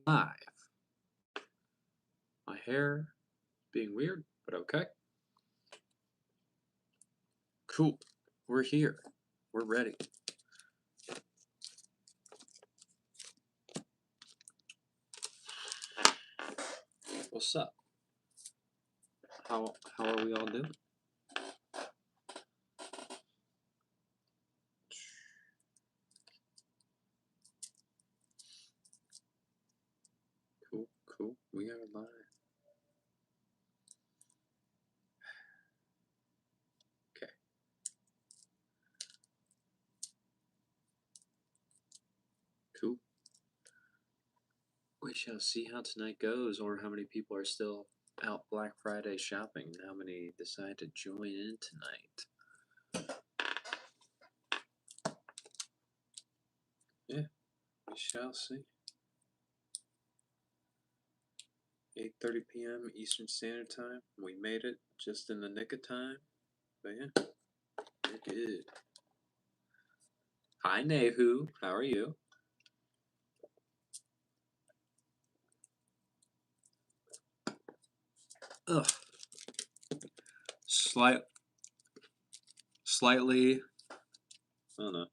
Live. My hair being weird, but okay. Cool. We're here. We're ready. What's up? How are we all doing? Cool, cool. We are live. Okay. Cool. We shall see how tonight goes, or how many people are still out Black Friday shopping, and how many decide to join in tonight. Yeah, we shall see. 8:30 p.m. Eastern Standard Time. We made it just in the nick of time. But yeah, we're good. Hi, Nehu. How are you? Ugh. Slightly. I don't know.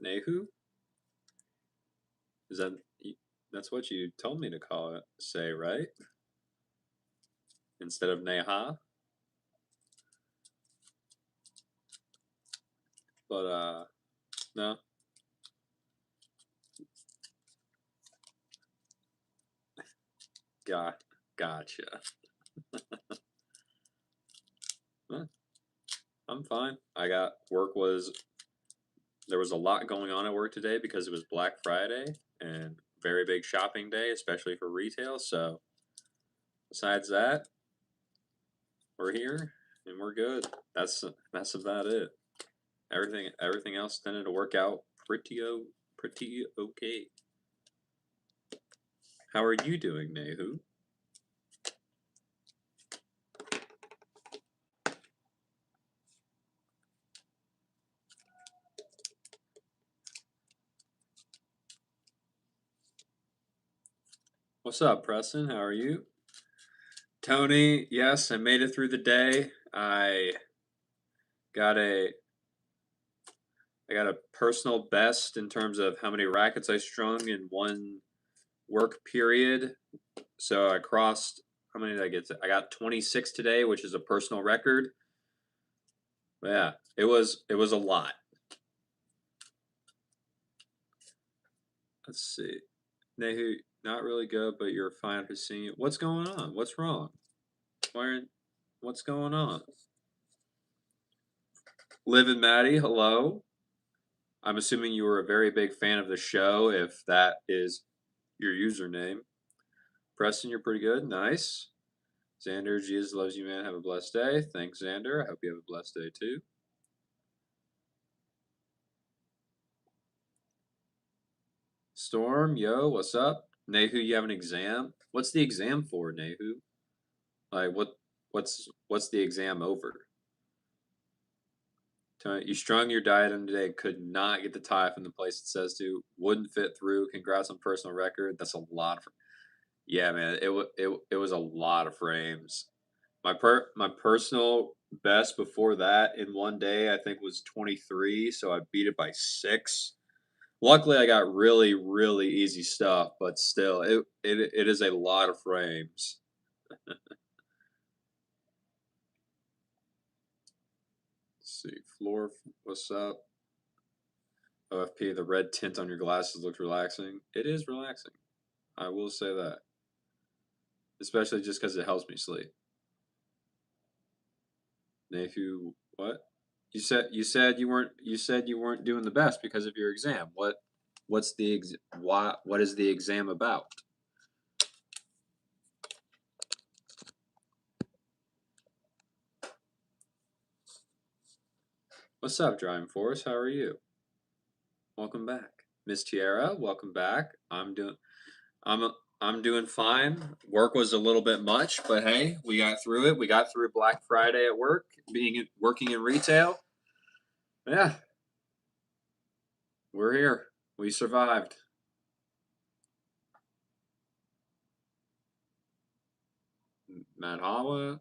Nehu? Is that's what you told me to call it? Say, right? Instead of Neha? But no. Gotcha. Huh, I'm fine. There was a lot going on at work today because it was Black Friday and very big shopping day, especially for retail. So besides that, we're here and we're good. That's about it. Everything else tended to work out pretty okay. How are you doing, Nehu? What's up, Preston? How are you? Tony, yes, I made it through the day. Got a I got a personal best in terms of how many rackets I strung in one work period. So I crossed, how many did I get to? I got 26 today, which is a personal record. But yeah, it was a lot. Let's see. Nehu, not really good, but you're fine for seeing it. What's going on? What's wrong? What's going on? Liv and Maddie, hello. I'm assuming you were a very big fan of the show if that is your username. Preston, you're pretty good. Nice. Xander, Jesus loves you, man. Have a blessed day. Thanks, Xander. I hope you have a blessed day too. Storm, yo, what's up? Nehu, you have an exam? What's the exam for, Nehu? Like what's the exam over? You strung your diadem today, could not get the tie from the place it says to, wouldn't fit through. Congrats on personal record. That's a lot of, yeah, man. It was a lot of frames. My personal best before that in one day I think was 23, so I beat it by 6. Luckily, I got really really easy stuff, but still, it is a lot of frames. Let's see, Floor, what's up? OFP, the red tint on your glasses looks relaxing. It is relaxing. I will say that, especially just because it helps me sleep. Nephew, what? You said you weren't doing the best because of your exam. What is the exam about? What's up, Driving Force? How are you? Welcome back, Miss Tiara. Welcome back. I'm doing fine. Work was a little bit much, but hey, we got through it. We got through Black Friday at work, working in retail. Yeah, we're here. We survived. Matt Hawa.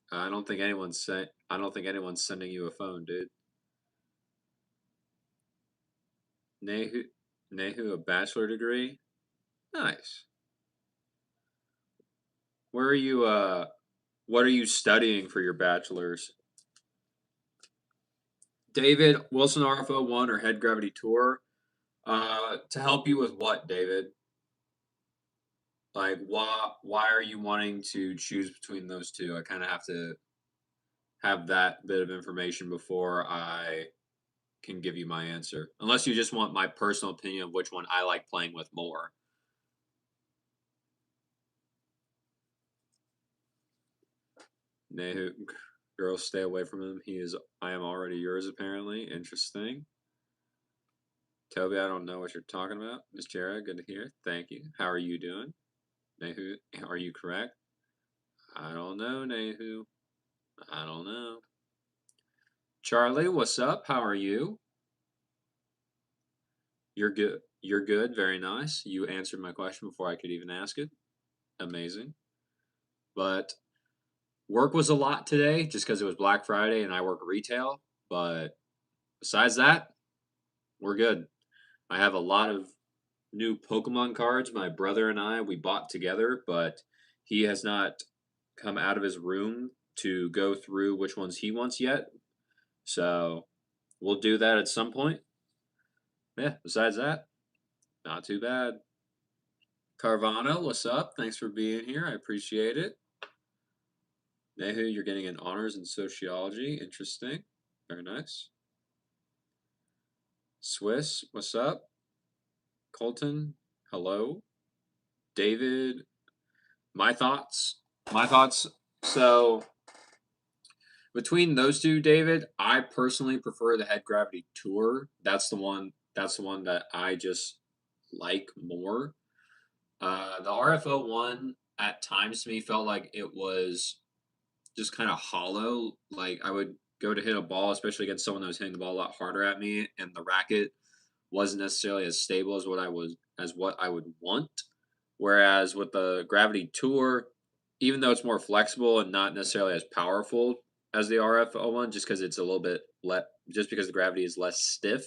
I don't think anyone's sending you a phone, dude. Nehu, a bachelor degree. Nice. Where are you? What are you studying for your bachelor's? David Wilson RFO 1 or Head Gravity Tour. To help you with what, David? Like, why are you wanting to choose between those two? I kind of have to have that bit of information before I can give you my answer. Unless you just want my personal opinion of which one I like playing with more. Nehu, girls, stay away from him. I am already yours, apparently. Interesting. Toby, I don't know what you're talking about. Miss Jara, good to hear. Thank you. How are you doing? Nehu, are you correct? I don't know, Nehu. I don't know. Charlie, what's up? How are you? You're good. You're good. Very nice. You answered my question before I could even ask it. Amazing. But work was a lot today just because it was Black Friday and I work retail. But besides that, we're good. I have a lot of new Pokemon cards. My brother and we bought together, but he has not come out of his room to go through which ones he wants yet. So we'll do that at some point. Yeah, besides that, not too bad. Carvana, what's up? Thanks for being here. I appreciate it. Nehu, you're getting an honors in sociology. Interesting. Very nice. Swiss, what's up? Colton, hello. David, my thoughts. My thoughts. So between those two, David, I personally prefer the Head Gravity Tour. That's the one. That's the one that I just like more. The RFO one at times to me felt like it was just kind of hollow. Like I would go to hit a ball, especially against someone that was hitting the ball a lot harder at me, and the racket wasn't necessarily as stable as what I would want. Whereas with the Gravity Tour, even though it's more flexible and not necessarily as powerful as the RFO one, just because it's a little bit just because the gravity is less stiff,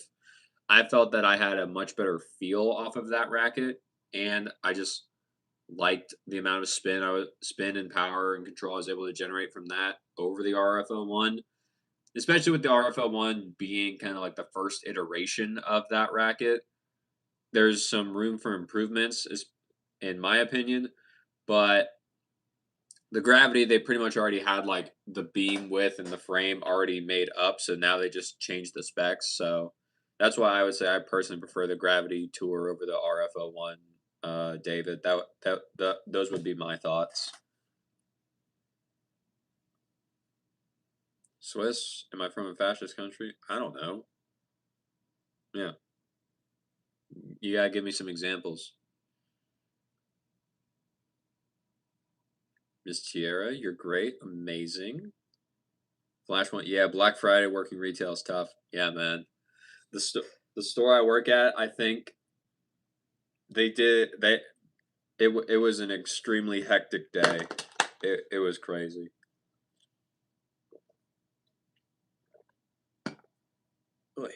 I felt that I had a much better feel off of that racket, and I just liked the amount of spin and power and control I was able to generate from that over the RFO one, especially with the RFO one being kind of like the first iteration of that racket. There's some room for improvements, in my opinion, but the gravity they pretty much already had like the beam width and the frame already made up, so now they just changed the specs. So that's why I would say I personally prefer the Gravity Tour over the RFO one. David, those would be my thoughts. Swiss? Am I from a fascist country? I don't know. Yeah, you gotta give me some examples. Miss Tierra, you're great, amazing. Flash one, yeah. Black Friday working retail is tough. Yeah, man. The store I work at, I think they did they it was an extremely hectic day. It was crazy. Oy.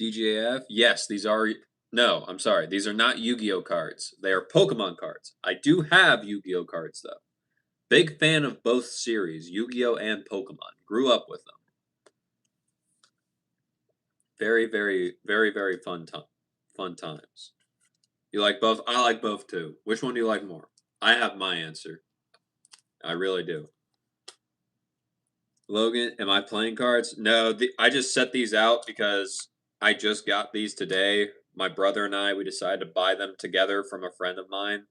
DJF, yes, these are no, I'm sorry, these are not Yu-Gi-Oh cards. They are Pokemon cards. I do have Yu-Gi-Oh cards though. Big fan of both series, Yu-Gi-Oh and Pokemon. Grew up with them. Very, very, very, very fun times. You like both? I like both too. Which one do you like more? I have my answer. I really do. Logan, am I playing cards? No, I just set these out because I just got these today. My brother and we decided to buy them together from a friend of mine.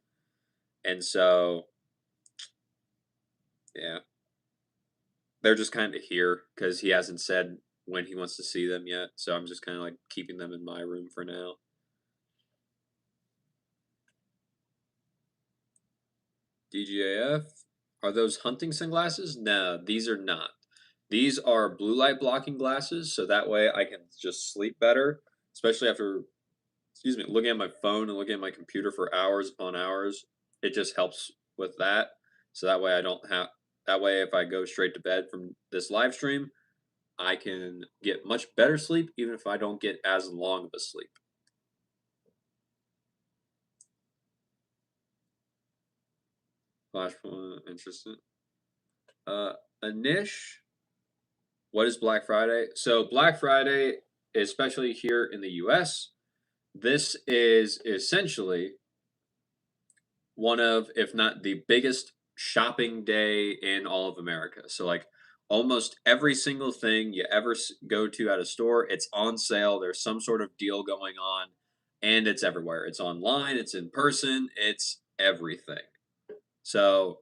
And so, yeah, they're just kind of here because he hasn't said when he wants to see them yet. So I'm just kind of like keeping them in my room for now. DGAF, are those hunting sunglasses? No, these are not. These are blue light blocking glasses, so that way I can just sleep better. especially after, excuse me, looking at my phone and looking at my computer for hours upon hours. It just helps with that. So that way I don't have that way if I go straight to bed from this live stream, I can get much better sleep even if I don't get as long of a sleep. Flashpoint, interesting. Uh, Anish, what is Black Friday? So Black Friday, especially here in the U.S., this is essentially one of, if not the biggest shopping day in all of America. So like almost every single thing you ever go to at a store, it's on sale. There's some sort of deal going on, and it's everywhere. It's online, it's in person, it's everything. So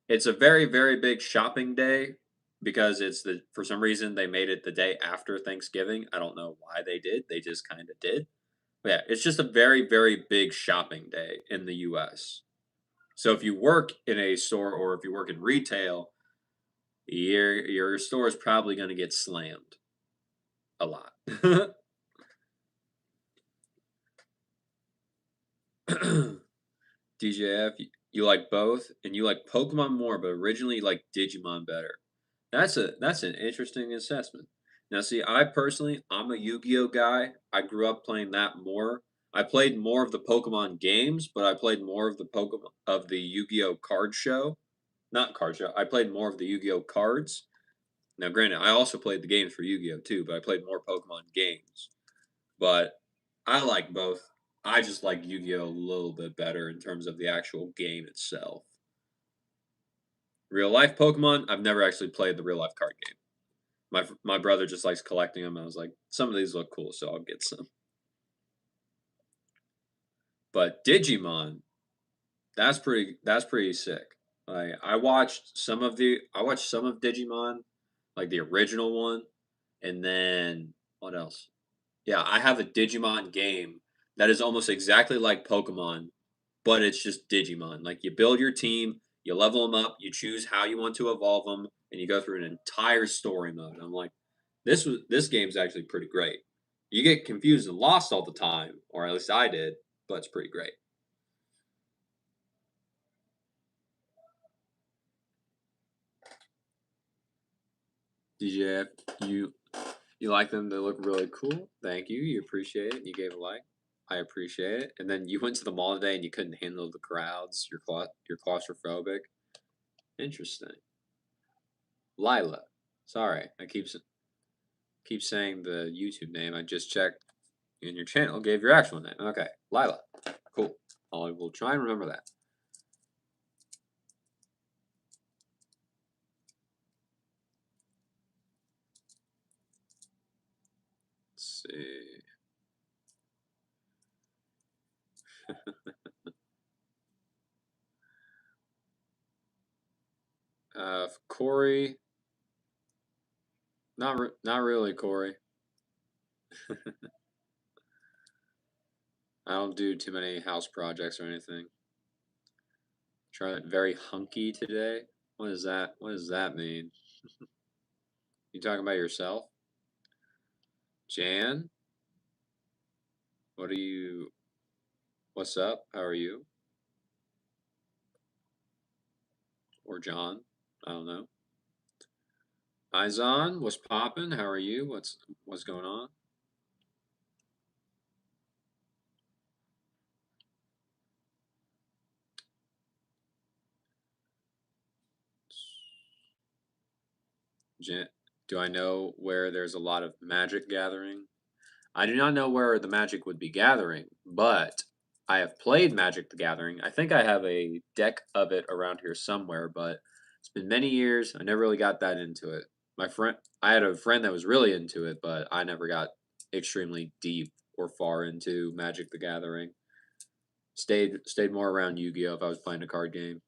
it's a very, very big shopping day because it's the for some reason they made it the day after Thanksgiving. I don't know why they did. They just kind of did. But yeah, it's just a very, very big shopping day in the US. So if you work in a store or if you work in retail, your store is probably going to get slammed a lot. DJF, you like both, and you like Pokemon more, but originally you like Digimon better. That's an interesting assessment. Now, see, I personally, I'm a Yu-Gi-Oh guy. I grew up playing that more. I played more of the Pokemon games, but I played more of the Pokemon of the Yu-Gi-Oh card show. Not card show. I played more of the Yu-Gi-Oh cards. Now, granted, I also played the games for Yu-Gi-Oh too, but I played more Pokemon games. But I like both. I just like Yu-Gi-Oh a little bit better in terms of the actual game itself. Real life Pokemon, I've never actually played the real life card game. My brother just likes collecting them. I was like, some of these look cool, so I'll get some. But Digimon, that's pretty sick. Like I watched some of Digimon, like the original one, and then what else? Yeah, I have a Digimon game that is almost exactly like Pokemon, but it's just Digimon. Like you build your team, you level them up, you choose how you want to evolve them, and you go through an entire story mode. I'm like, this game's actually pretty great. You get confused and lost all the time, or at least I did, but it's pretty great. DJ, you like them? They look really cool. Thank you. You appreciate it. You gave a like. I appreciate it. And then you went to the mall today and you couldn't handle the crowds. You're claustrophobic. Interesting. Lila. Sorry, I keep saying the YouTube name. I just checked in your channel. Gave your actual name. Okay, Lila. Cool. I will try and remember that. Let's see. Corey. Not really, Corey. I don't do too many house projects or anything. Try it very hunky today. What is that? What does that mean? You talking about yourself? Jan? What are you? What's up? How are you? Or John? I don't know. Izon, what's poppin'? How are you? What's going on? Jan, do I know where there's a lot of magic gathering? I do not know where the magic would be gathering, but I have played Magic the Gathering. I think I have a deck of it around here somewhere, but it's been many years. I never really got that into it. I had a friend that was really into it, but I never got extremely deep or far into Magic the Gathering. Stayed more around Yu-Gi-Oh if I was playing a card game.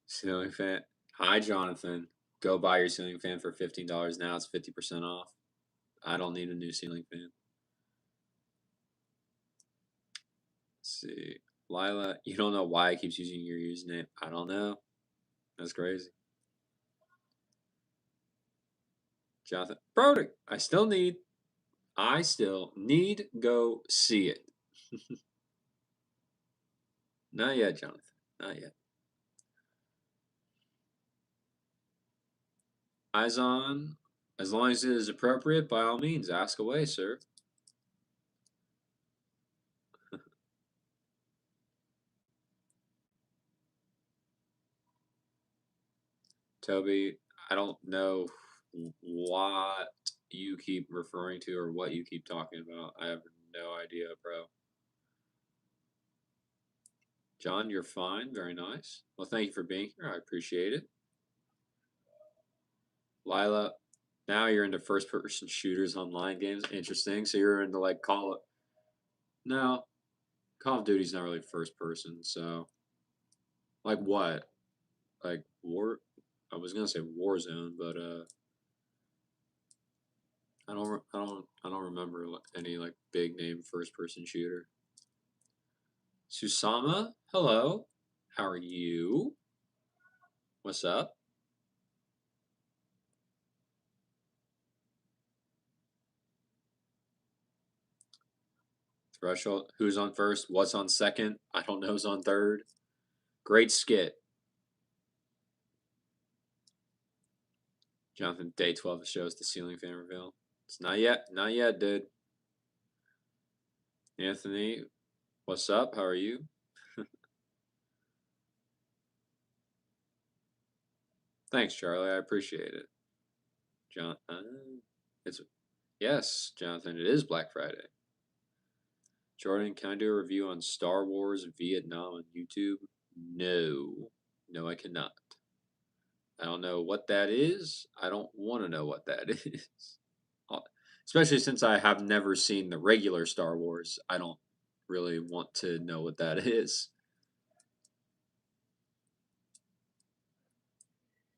Ceiling fan. Hi, Jonathan. Go buy your ceiling fan for $15 now. It's 50% off. I don't need a new ceiling fan. Let's see. Lila, you don't know why it keeps using your username. I don't know. That's crazy. Jonathan. Brody, I still need go see it. Not yet, Jonathan. Not yet. Eyes on. As long as it is appropriate, by all means, ask away, sir. Toby, I don't know what you keep referring to or what you keep talking about. I have no idea, bro. John, you're fine. Very nice. Well, thank you for being here. I appreciate it. Lila, now you're into first person shooters online games. Interesting. So you're into like No, Call of Duty's not really first person. So, like what? Like War? I was gonna say Warzone, but I don't remember any like big name first person shooter. Susama, hello. How are you? What's up? Threshold. Who's on first? What's on second? I don't know who's on third. Great skit. Jonathan, day 12 shows the ceiling fan reveal. It's not yet. Not yet, dude. Anthony, what's up? How are you? Thanks, Charlie. I appreciate it. John, it's yes, Jonathan. It is Black Friday. Jordan, can I do a review on Star Wars Vietnam on YouTube? No, no, I cannot. I don't know what that is. I don't want to know what that is. Especially since I have never seen the regular Star Wars. I don't really want to know what that is.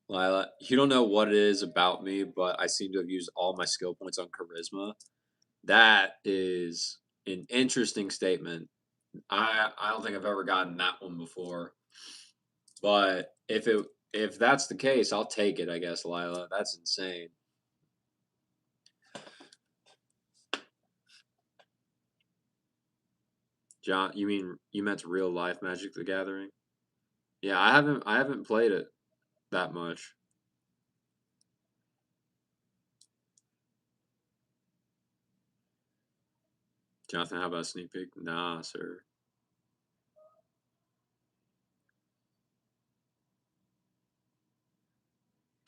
Lila, you don't know what it is about me, but I seem to have used all my skill points on charisma. That is an interesting statement. I don't think I've ever gotten that one before. But if that's the case, I'll take it, I guess, Lila. That's insane. John, you meant real life Magic the Gathering? Yeah, I haven't played it that much. Jonathan, how about a sneak peek? Nah, sir.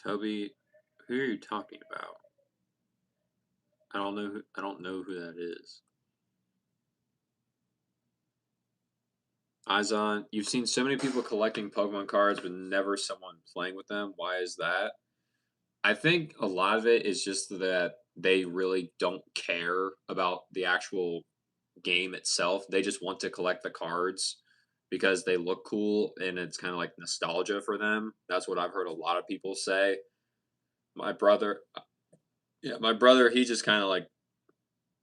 Toby, who are you talking about? I don't know who that is. Izon, you've seen so many people collecting Pokemon cards, but never someone playing with them. Why is that? I think a lot of it is just that they really don't care about the actual game itself. They just want to collect the cards because they look cool and it's kind of like nostalgia for them. That's what I've heard a lot of people say. My brother, yeah, my brother, he just kind of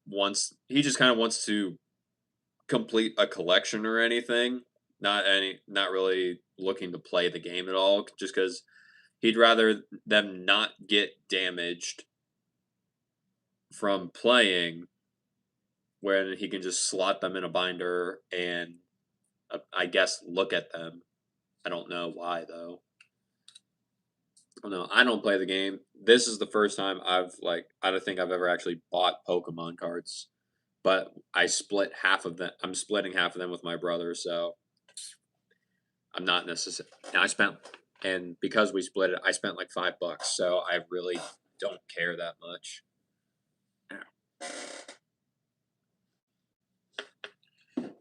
wants to complete a collection or anything. Not really looking to play the game at all, just because he'd rather them not get damaged from playing when he can just slot them in a binder and I guess look at them. I don't know why though. Oh no, I don't play the game. This is the first time I don't think I've ever actually bought Pokemon cards. But I split half of them. I'm splitting half of them with my brother, so I'm not necessarily. I spent, and because we split it, I spent like $5. So I really don't care that much.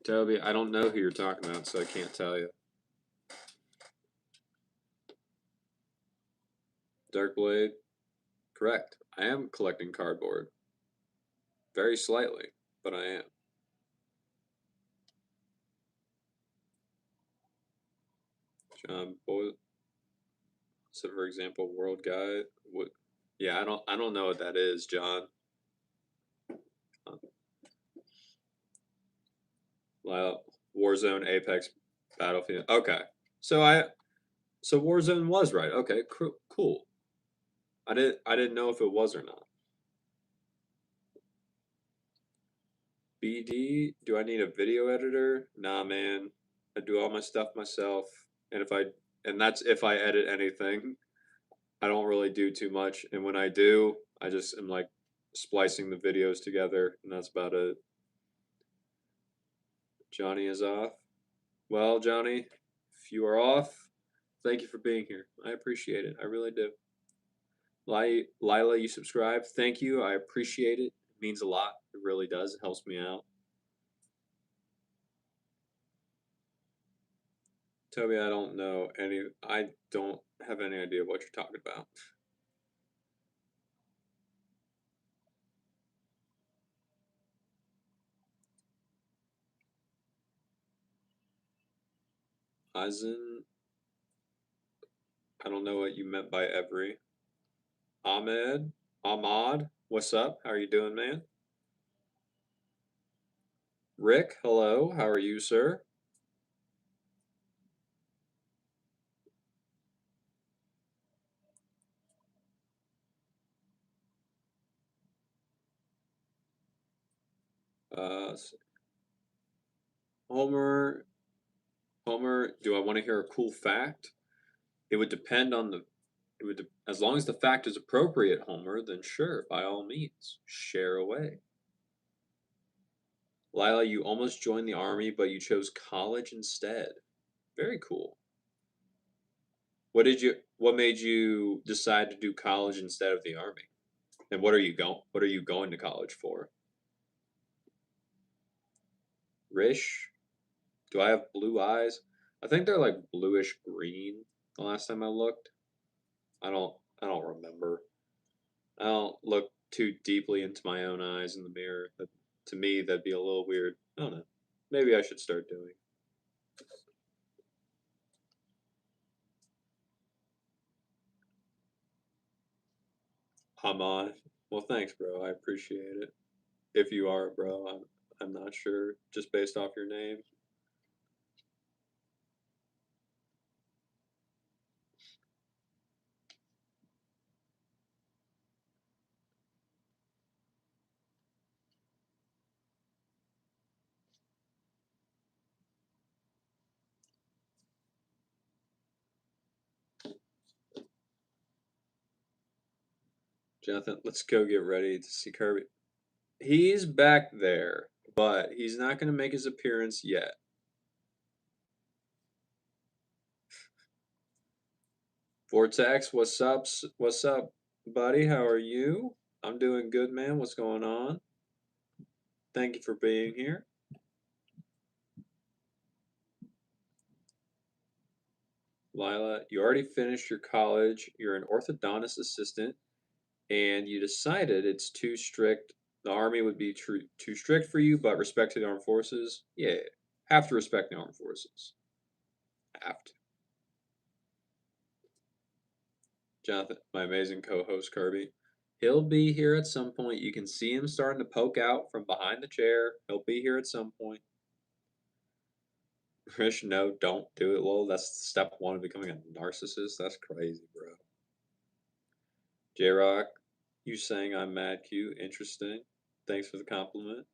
Toby, I don't know who you're talking about, so I can't tell you. Dark Blade, correct. I am collecting cardboard. Very slightly, but I am. John Boyle. So, for example, World Guide. What? Yeah, I don't know what that is, John. Well, Warzone, Apex, Battlefield. Okay, so Warzone was right. Okay, cool. I didn't know if it was or not. BD, do I need a video editor? Nah, man. I do all my stuff myself. And that's if I edit anything. I don't really do too much. And when I do, I just am like splicing the videos together, and that's about it. Johnny is off. Well, Johnny, if you are off, thank you for being here. I appreciate it. I really do. Lila, you subscribed. Thank you. I appreciate it. It means a lot. It really does. It helps me out. Toby, I don't know any. I don't have any idea what you're talking about. Aizen, I don't know what you meant by every. Ahmad, what's up? How are you doing, man? Rick, hello. How are you, sir? Homer, Homer, do I want to hear a cool fact? It would depend on the. As long as the fact is appropriate, Homer, then sure, by all means, share away. Lila, you almost joined the army, but you chose college instead. Very cool. What made you decide to do college instead of the army? And what are you going to college for? Rish, do I have blue eyes? I think they're like bluish green the last time I looked. I don't remember. I don't look too deeply into my own eyes in the mirror. To me, that'd be a little weird. I don't know. Maybe I should start doing. Hamad. Well, thanks, bro. I appreciate it. If you are, bro, I'm not sure. Just based off your name. Jonathan, let's go get ready to see Kirby. He's back there, but he's not going to make his appearance yet. Vortex, what's up? What's up, buddy? How are you? I'm doing good, man. What's going on? Thank you for being here. Lila, you already finished your college. You're an orthodontist assistant, and you decided it's too strict. The army would be too strict for you, but respect to the armed forces. Yeah, have to respect the armed forces. Have to. Jonathan, my amazing co-host Kirby. He'll be here at some point. You can see him starting to poke out from behind the chair. He'll be here at some point. Rish, no, don't do it, lol. That's step one of becoming a narcissist. That's crazy, bro. J Rock, you saying I'm mad cute. Interesting. Thanks for the compliment.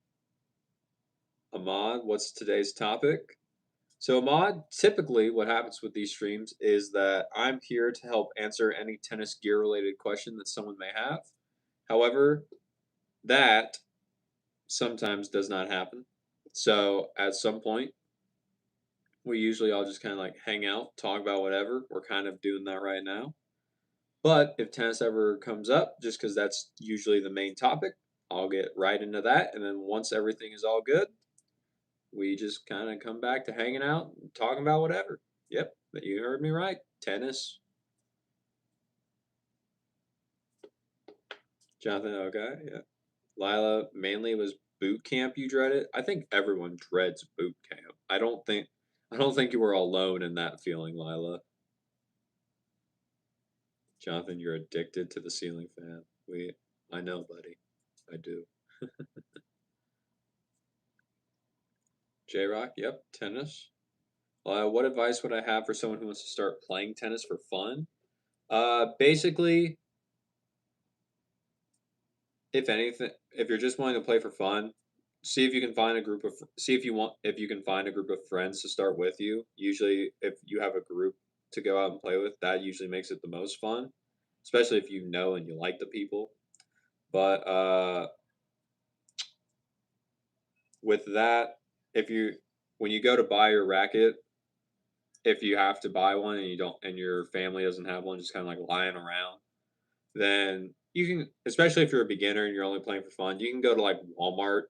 Ahmad, what's today's topic? So, Ahmad, typically what happens with these streams is that I'm here to help answer any tennis gear related question that someone may have. However, that sometimes does not happen. So, at some point, we usually all just kind of like hang out, talk about whatever. We're kind of doing that right now. But if tennis ever comes up, just because that's usually the main topic, I'll get right into that. And then once everything is all good, we just kind of come back to hanging out, and talking about whatever. Yep, you heard me right. Tennis. Jonathan, okay, yeah. Lila, mainly was boot camp you dreaded. I think everyone dreads boot camp. I don't think you were alone in that feeling, Lila. Jonathan, you're addicted to the ceiling fan. I know, buddy. I do. J Rock, yep, tennis. What advice would I have for someone who wants to start playing tennis for fun? Basically, if anything, if you're just wanting to play for fun, see if you can find a group of see if you can find a group of friends to start with you. Usually, if you have a group to go out and play with, that usually makes it the most fun, especially if you know and you like the people. But with that, if you when you go to buy your racket, if you have to buy one and you don't and your family doesn't have one, just kind of like lying around, then you can, especially if you're a beginner and you're only playing for fun, you can go to like Walmart,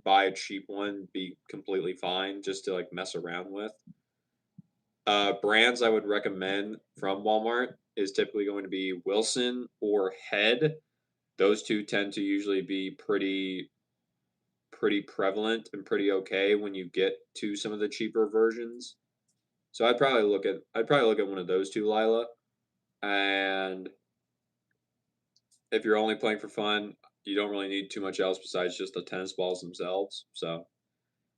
buy a cheap one, be completely fine just to like mess around with. Brands I would recommend from Walmart is typically going to be Wilson or Head. Those two tend to usually be pretty prevalent and pretty okay when you get to some of the cheaper versions. So I'd probably look at one of those two, Lila. And if you're only playing for fun, you don't really need too much else besides just the tennis balls themselves. So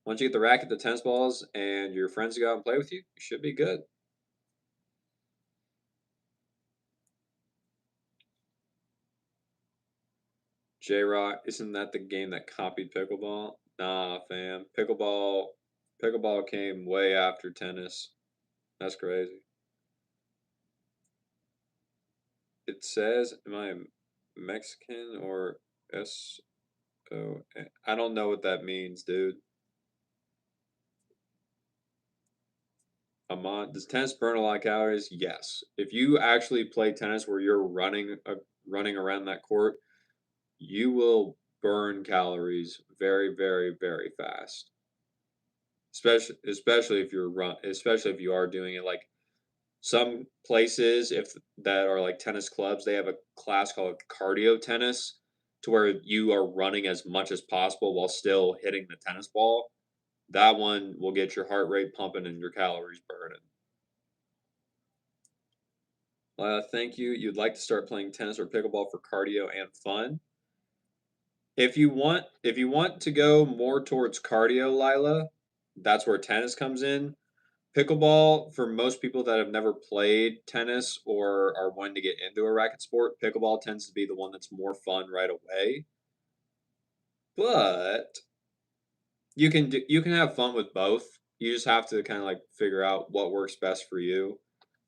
once you get the racket, the tennis balls, and your friends go out and play with you, you should be good. J Rock, isn't that the game that copied pickleball? Nah, fam. Pickleball came way after tennis. That's crazy. It says, am I Mexican or S-O-N? I don't know what that means, dude. Amon, does tennis burn a lot of calories? Yes. If you actually play tennis where you're running around that court, you will burn calories very, very, very fast. Especially if you are doing it like some places if that are like tennis clubs, they have a class called cardio tennis to where you are running as much as possible while still hitting the tennis ball. That one will get your heart rate pumping and your calories burning. Thank you. You'd like to start playing tennis or pickleball for cardio and fun. If you want to go more towards cardio, Lila, that's where tennis comes in. Pickleball, for most people that have never played tennis or are wanting to get into a racket sport, pickleball tends to be the one that's more fun right away. But you can have fun with both. You just have to kind of like figure out what works best for you.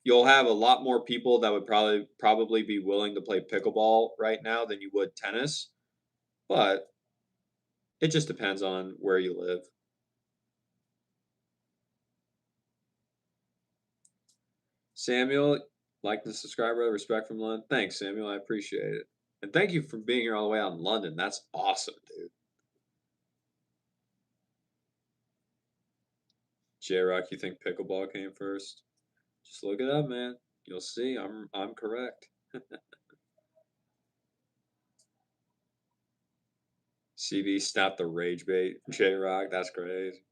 You'll have a lot more people that would probably be willing to play pickleball right now than you would tennis, but it just depends on where you live. Samuel, like the subscriber, respect from London. Thanks, Samuel. I appreciate it. And thank you for being here all the way out in London. That's awesome, dude. J Rock, you think pickleball came first? Just look it up, man. You'll see. I'm correct. CB, stop the rage bait. J Rock, that's crazy.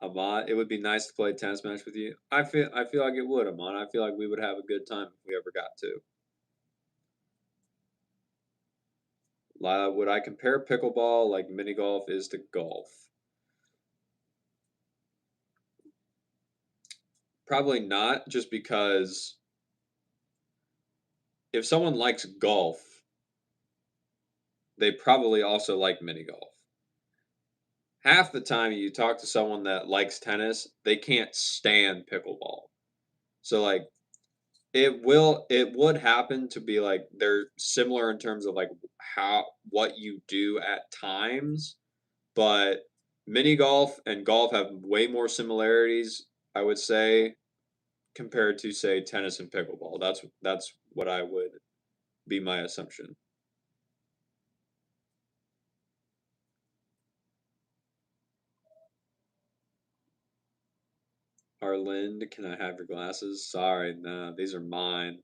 Amon, it would be nice to play a tennis match with you. I feel like it would, Amon. I feel like we would have a good time if we ever got to. Would I compare pickleball like mini golf is to golf? Probably not, just because if someone likes golf, they probably also like mini golf. Half the time you talk to someone that likes tennis, they can't stand pickleball. So like it would happen to be like they're similar in terms of like how what you do at times, but mini golf and golf have way more similarities, I would say, compared to say tennis and pickleball. That's what I would be my assumption. Arlind, can I have your glasses? Sorry, nah, these are mine.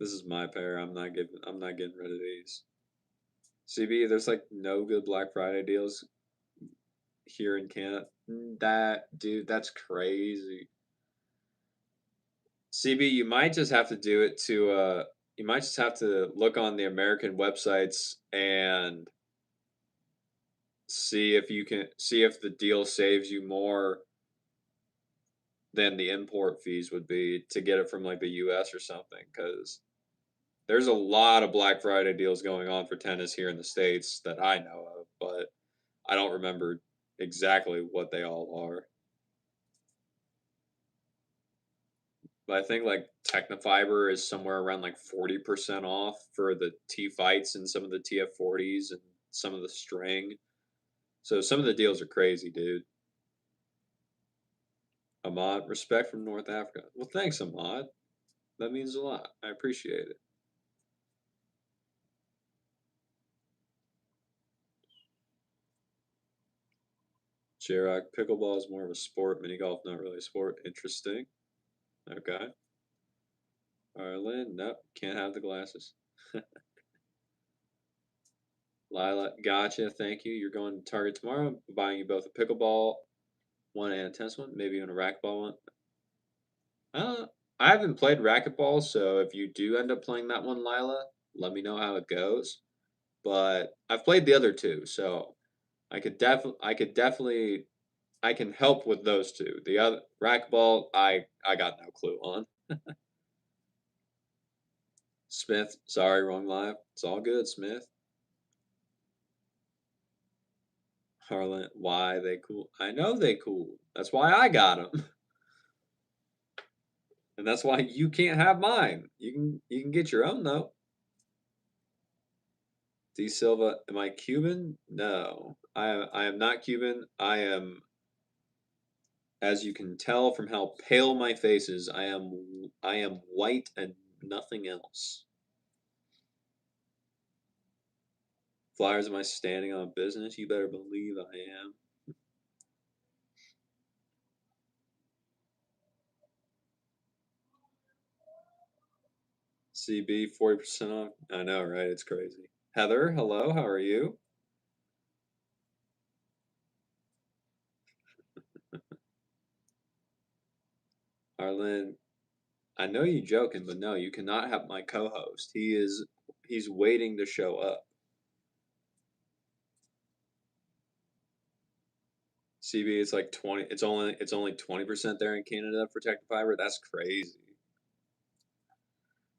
This is my pair. I'm not getting rid of these. CB, there's like no good Black Friday deals here in Canada. That dude, that's crazy. CB, you might just have to look on the American websites and see if the deal saves you more than the import fees would be to get it from like the US or something, because There's a lot of Black Friday deals going on for tennis here in the States that I know of, but I don't remember exactly what they all are. But I think like Technofiber is somewhere around like 40% off for the T fights and some of the TF40s and some of the string. So some of the deals are crazy, dude. Ahmad, respect from North Africa. Well, thanks, Ahmad. That means a lot. I appreciate it. Chirac, pickleball is more of a sport. Mini golf, not really a sport. Interesting. Okay. Arlen, nope, can't have the glasses. Lila, gotcha. Thank you. You're going to Target tomorrow. I'm buying you both a pickleball one and a tennis one, maybe even a racquetball one. Uh, I haven't played racquetball, so if you do end up playing that one, Lila, let me know how it goes. But I've played the other two, so I could definitely, I can help with those two. The other racquetball, I got no clue on. Smith, sorry, wrong live. It's all good, Smith. Harlan, why they cool? I know they cool. That's why I got them, and that's why you can't have mine. You can get your own though. D Silva, am I Cuban? No, I am not Cuban. I am, as you can tell from how pale my face is, I am white and nothing else. Flyers, am I standing on business? You better believe I am. CB 40% off. I know, right? It's crazy. Heather, hello. How are you? Arlen, I know you joking, but no, you cannot have my co-host. He's waiting to show up. CB, it's like 20. It's only 20% there in Canada for Technofiber. That's crazy.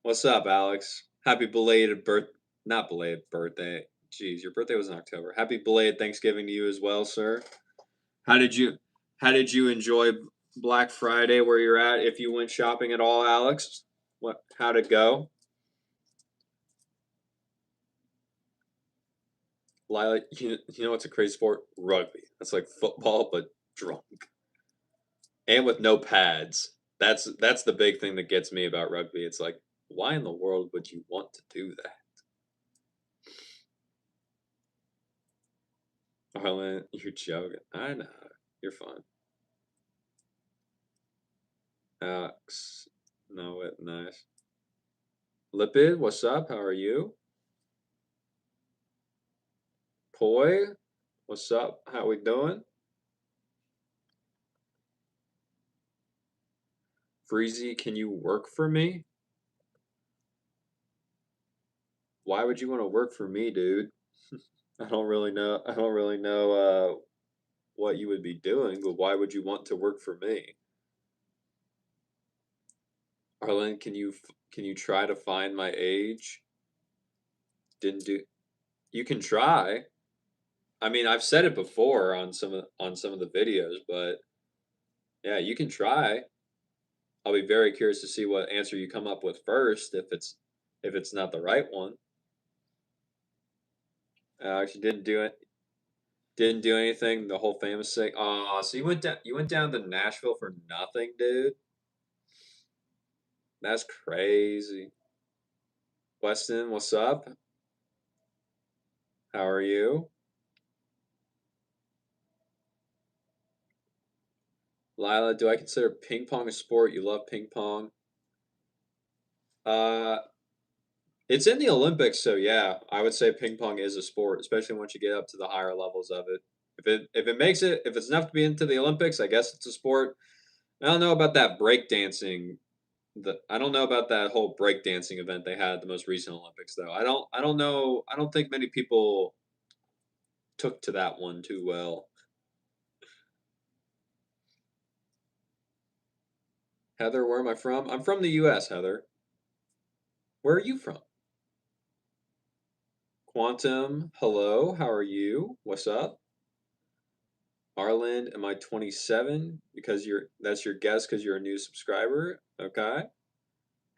What's up, Alex? Happy belated birth, not belated birthday. Jeez, your birthday was in October. Happy belated Thanksgiving to you as well, sir. How did you How did you enjoy Black Friday where you're at? If you went shopping at all, Alex, what? How'd it go? Lila, you know what's a crazy sport? Rugby. That's like football, but drunk and with no pads. That's the big thing that gets me about rugby. It's like, why in the world would you want to do that? Arlen, you're joking. I know. You're fun. Alex, no, it nice. Lipid, what's up? How are you? Poi, what's up? How we doing? Freezy, can you work for me? Why would you want to work for me, dude? I don't really know. I don't really know what you would be doing, but why would you want to work for me? Arlen, can you try to find my age? Didn't do. You can try. I mean, I've said it before on some of the videos, but yeah, you can try. I'll be very curious to see what answer you come up with first if it's not the right one. Actually, didn't do anything. The whole famous thing. Oh, so you went down to Nashville for nothing, dude. That's crazy. Weston, what's up? How are you? Lila, do I consider ping pong a sport? You love ping pong? Uh, it's in the Olympics, so yeah, I would say ping pong is a sport, especially once you get up to the higher levels of it. If it makes it, if it's enough to be into the Olympics, I guess it's a sport. I don't know about that breakdancing. I don't know about that whole breakdancing event they had at the most recent Olympics, though. I don't know. I don't think many people took to that one too well. Heather, where am I from? I'm from the U.S. Heather, where are you from? Quantum, hello, how are you? What's up? Arlen, am I 27? Because that's your guess because you're a new subscriber. Okay.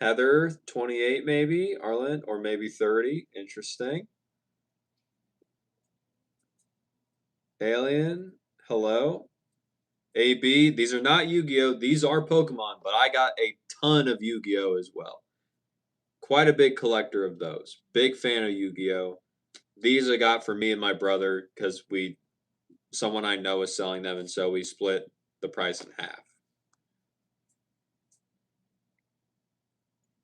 Heather, 28 maybe. Arlen, or maybe 30. Interesting. Alien, hello. AB, these are not Yu-Gi-Oh! These are Pokemon, but I got a ton of Yu-Gi-Oh! As well. Quite a big collector of those. Big fan of Yu-Gi-Oh! These I got for me and my brother because someone I know is selling them, and so we split the price in half.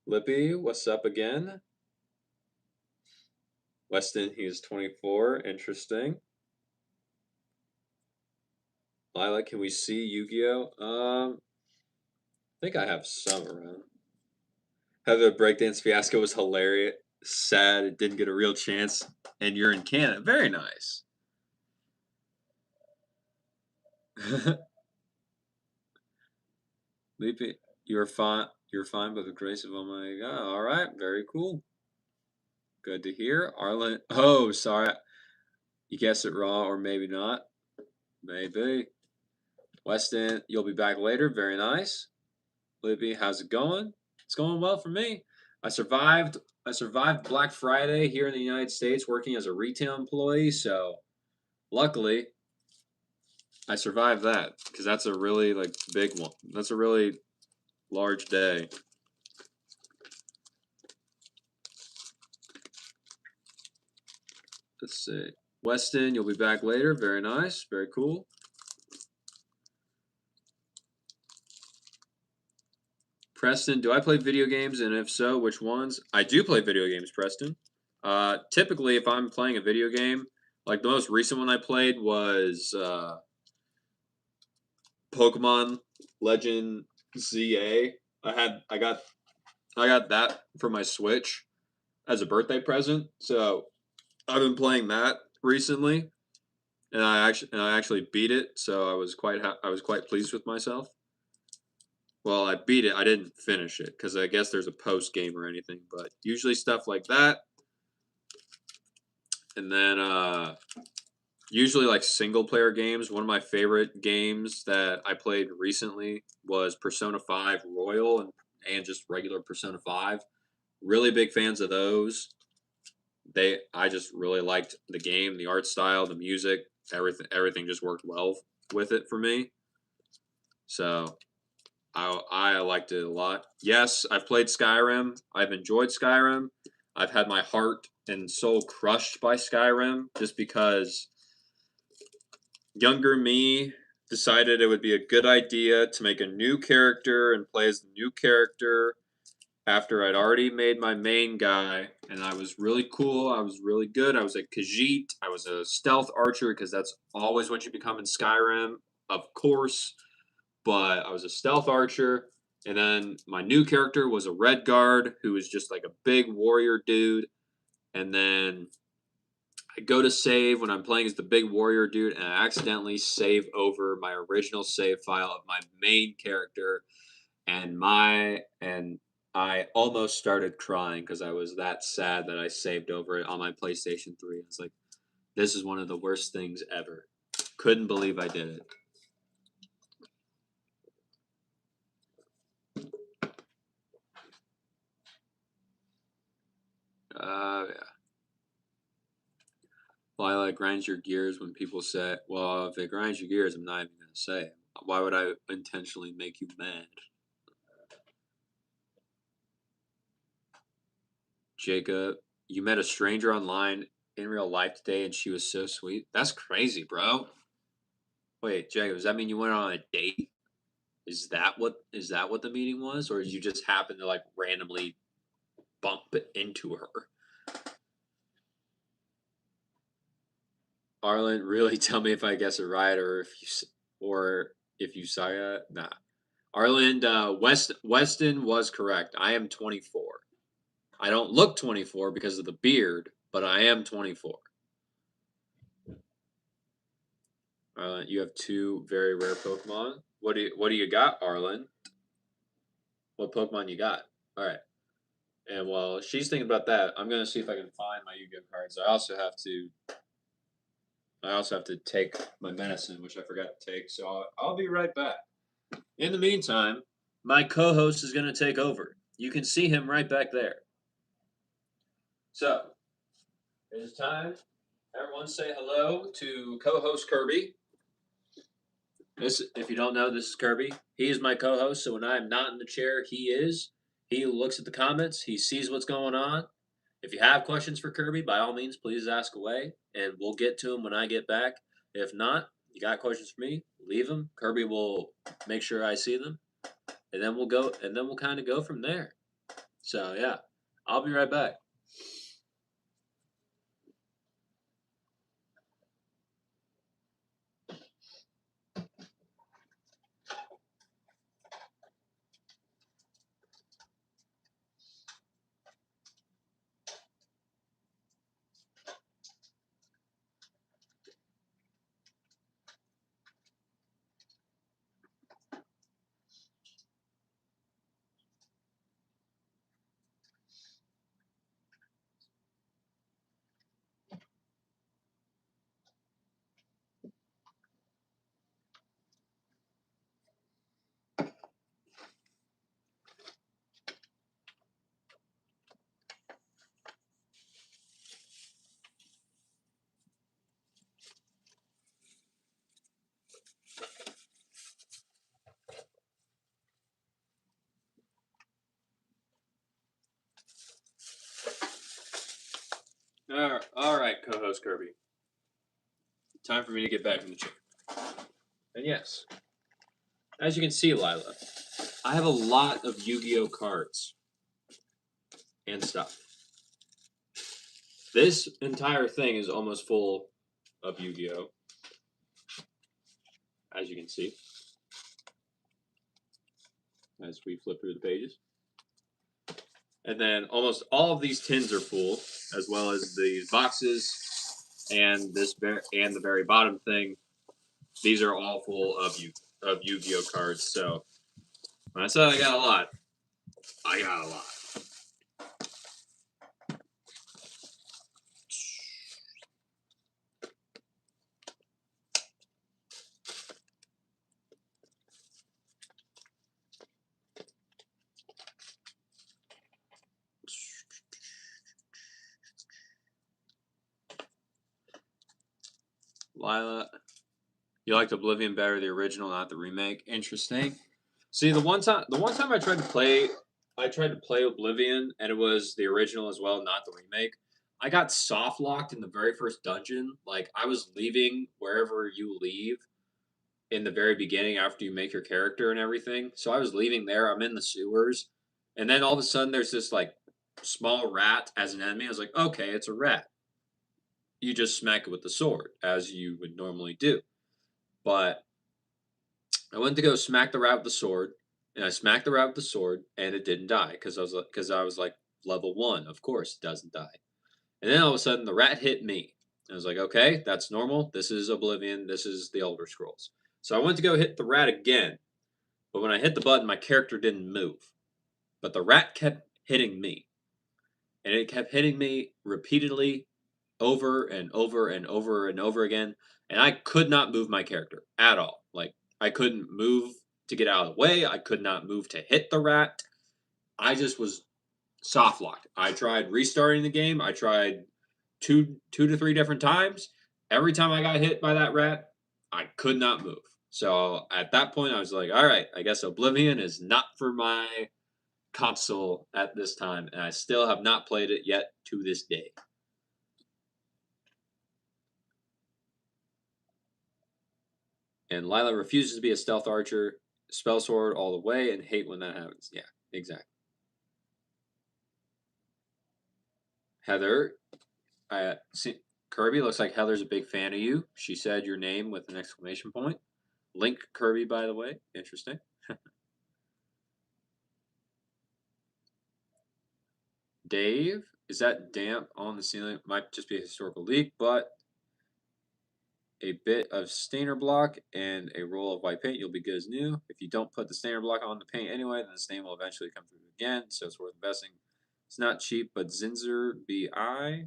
Lippy, what's up again? Weston, he is 24. Interesting. Lila, can we see Yu-Gi-Oh? I think I have some around. Heather Breakdance Fiasco was hilarious. Sad it didn't get a real chance. And you're in Canada. Very nice. Leapy, you're fine. You're fine by the grace of Almighty God. All right, very cool. Good to hear. Arlen. Oh, sorry. You guessed it wrong, or maybe not. Maybe. Weston, you'll be back later. Very nice. Libby, how's it going? It's going well for me. I survived. I survived Black Friday here in the United States, working as a retail employee. So, luckily, I survived that because that's a really big one. That's a really large day. Let's see. Weston, you'll be back later. Very nice. Very cool. Preston, do I play video games? And if so, which ones? I do play video games, Preston. Typically, if I'm playing a video game, like the most recent one I played was Pokemon Legend ZA. I got that for my Switch as a birthday present. So I've been playing that recently, and I actually beat it. So I was quite pleased with myself. Well, I beat it. I didn't finish it because I guess there's a post game or anything. But usually stuff like that, and then usually like single player games. One of my favorite games that I played recently was Persona 5 Royal and just regular Persona 5. Really big fans of those. I just really liked the game, the art style, the music, everything just worked well with it for me. So I liked it a lot. Yes, I've played Skyrim. I've enjoyed Skyrim. I've had my heart and soul crushed by Skyrim just because younger me decided it would be a good idea to make a new character and play as the new character after I'd already made my main guy, and I was really cool. I was really good. I was a Khajiit. I was a stealth archer because that's always what you become in Skyrim, of course. But I was a stealth archer, and then my new character was a red guard who was just like a big warrior dude. And then I go to save when I'm playing as the big warrior dude, and I accidentally save over my original save file of my main character, and I almost started crying because I was that sad that I saved over it on my PlayStation 3. It's like, this is one of the worst things ever. Couldn't believe I did it. Yeah. Lila grinds your gears when people say, well, if it grinds your gears, I'm not even going to say it. Why would I intentionally make you mad? Jacob, you met a stranger online in real life today and she was so sweet. That's crazy, bro. Wait, Jacob, does that mean you went on a date? Is that what the meeting was? Or did you just happen to like randomly bump into her? Arlen, really tell me if I guess it right or if you saw it. Nah. Arlen, Weston was correct. I am 24. I don't look 24 because of the beard, but I am 24. Arlen, you have two very rare Pokemon. What do you got, Arlen? What Pokemon you got? All right. And while she's thinking about that, I'm gonna see if I can find my Yu-Gi-Oh cards. I also have to take my medicine, which I forgot to take. So I'll be right back. In the meantime, my co-host is gonna take over. You can see him right back there. So it is time. Everyone say hello to co-host Kirby. This, if you don't know, this is Kirby. He is my co-host, so when I am not in the chair, he is. He looks at the comments. He sees what's going on. If you have questions for Kirby, by all means, please ask away, and we'll get to them when I get back. If not, you got questions for me, leave them. Kirby will make sure I see them, and then we'll go, and then we'll kind of go from there. So yeah, I'll be right back. All right, co-host Kirby. Time for me to get back in the chair. And yes, as you can see, Lila, I have a lot of Yu-Gi-Oh cards and stuff. This entire thing is almost full of Yu-Gi-Oh, as you can see, as we flip through the pages. And then almost all of these tins are full, as well as these boxes and and the very bottom thing. These are all full of Yu-Gi-Oh cards. So when I said I got a lot, I got a lot. Lila, you liked Oblivion better, the original, not the remake. Interesting. See, the one time I tried to play Oblivion, and it was the original as well, not the remake. I got soft locked in the very first dungeon. Like I was leaving wherever you leave in the very beginning after you make your character and everything. So I was leaving there. I'm in the sewers, and then all of a sudden there's this like small rat as an enemy. I was like, okay, it's a rat. You just smack it with the sword as you would normally do. But I went to go smack the rat with the sword, and I smacked the rat with the sword, and it didn't die because I was like level 1. Of course, it doesn't die. And then all of a sudden, the rat hit me. I was like, okay, that's normal. This is Oblivion. This is the Elder Scrolls. So I went to go hit the rat again, but when I hit the button, my character didn't move. But the rat kept hitting me, and it kept hitting me repeatedly over and over and over and over again, and I could not move my character at all. Like I couldn't move to get out of the way. I could not move to hit the rat. I just was soft locked. I tried restarting the game. I tried two to three different times. Every time I got hit by that rat, I could not move. So at that point, I was like, all right, I guess Oblivion is not for my console at this time, and I still have not played it yet to this day. And Lila refuses to be a stealth archer, spell sword all the way, and hate when that happens. Yeah, exactly. Heather, I see Kirby looks like Heather's a big fan of you. She said your name with an exclamation point. Link Kirby, by the way. Interesting. Dave, is that damp on the ceiling? Might just be a historical leak, but a bit of stainer block and a roll of white paint, you'll be good as new. If you don't put the stainer block on the paint anyway, then the stain will eventually come through again, so it's worth investing It's not cheap, but Zinzer BI.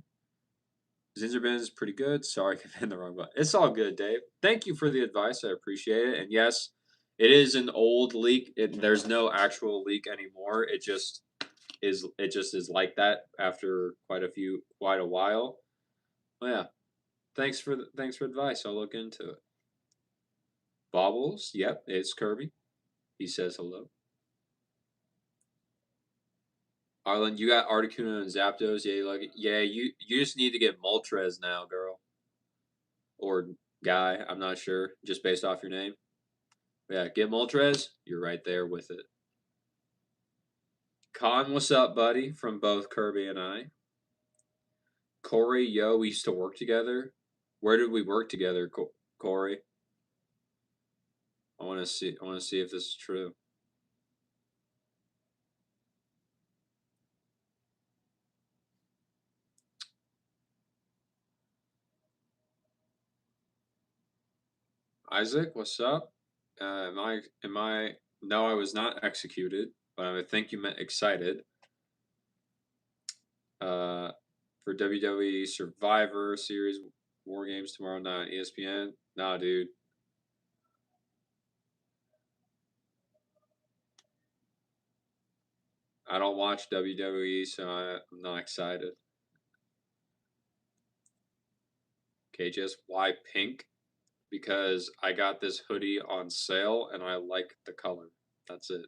Zinzerbin is pretty good. Sorry, I hit the wrong button. It's all good, Dave. Thank you for the advice. I appreciate it. And yes, it is an old leak. There's no actual leak anymore. It just is. It just is like that after quite a while. Well, yeah. Thanks for advice. I'll look into it. Bobbles. Yep, it's Kirby. He says hello. Arlen, you got Articuno and Zapdos. Yeah, you like it. Yeah, you just need to get Moltres now, girl. Or guy. I'm not sure. Just based off your name. Yeah, get Moltres. You're right there with it. Con, what's up, buddy? From both Kirby and I. Corey, yo, we used to work together. Where did we work together, Corey? I want to see. I want to see if this is true. Isaac, what's up? Am I? No, I was not executed, but I think you meant excited. Uh, for WWE Survivor Series War Games tomorrow night, ESPN. Nah, dude. I don't watch WWE, so I'm not excited. KJS, why pink? Because I got this hoodie on sale and I like the color. That's it.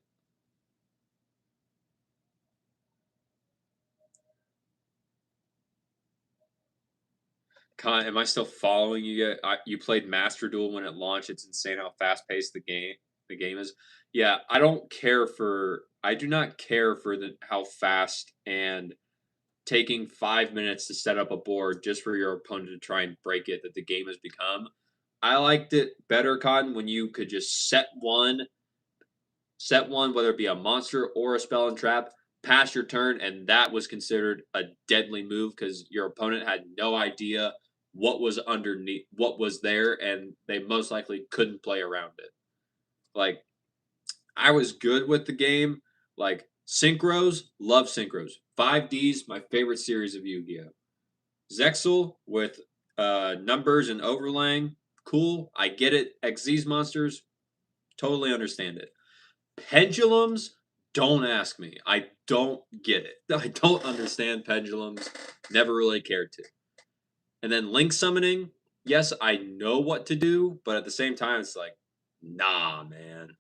Am I still following you yet? You played Master Duel when it launched. It's insane how fast paced the game is. Yeah, I don't care for. I do not care for the how fast and taking 5 minutes to set up a board just for your opponent to try and break it that the game has become. I liked it better, Cotton, when you could just set one, whether it be a monster or a spell and trap, pass your turn, and that was considered a deadly move because your opponent had no idea what was underneath, what was there, and they most likely couldn't play around it. Like, I was good with the game. Like, synchros, love synchros. 5Ds, my favorite series of Yu Gi Oh! Zexal with numbers and overlaying, cool. I get it. Xyz monsters, totally understand it. Pendulums, don't ask me. I don't get it. I don't understand pendulums. Never really cared to. And then link summoning, yes, I know what to do, but at the same time, it's like, nah, man.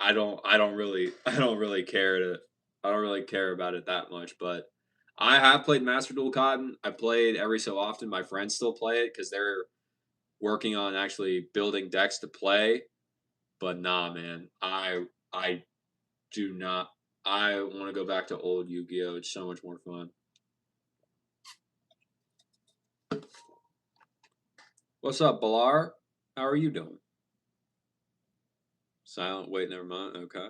I don't really care to I don't really care about it that much, but I have played Master Duel Cotton. I played every so often. My friends still play it because they're working on actually building decks to play. But nah, man, I do not. I want to go back to old Yu-Gi-Oh. It's so much more fun. What's up, Balar? How are you doing? Silent. Wait, never mind. Okay.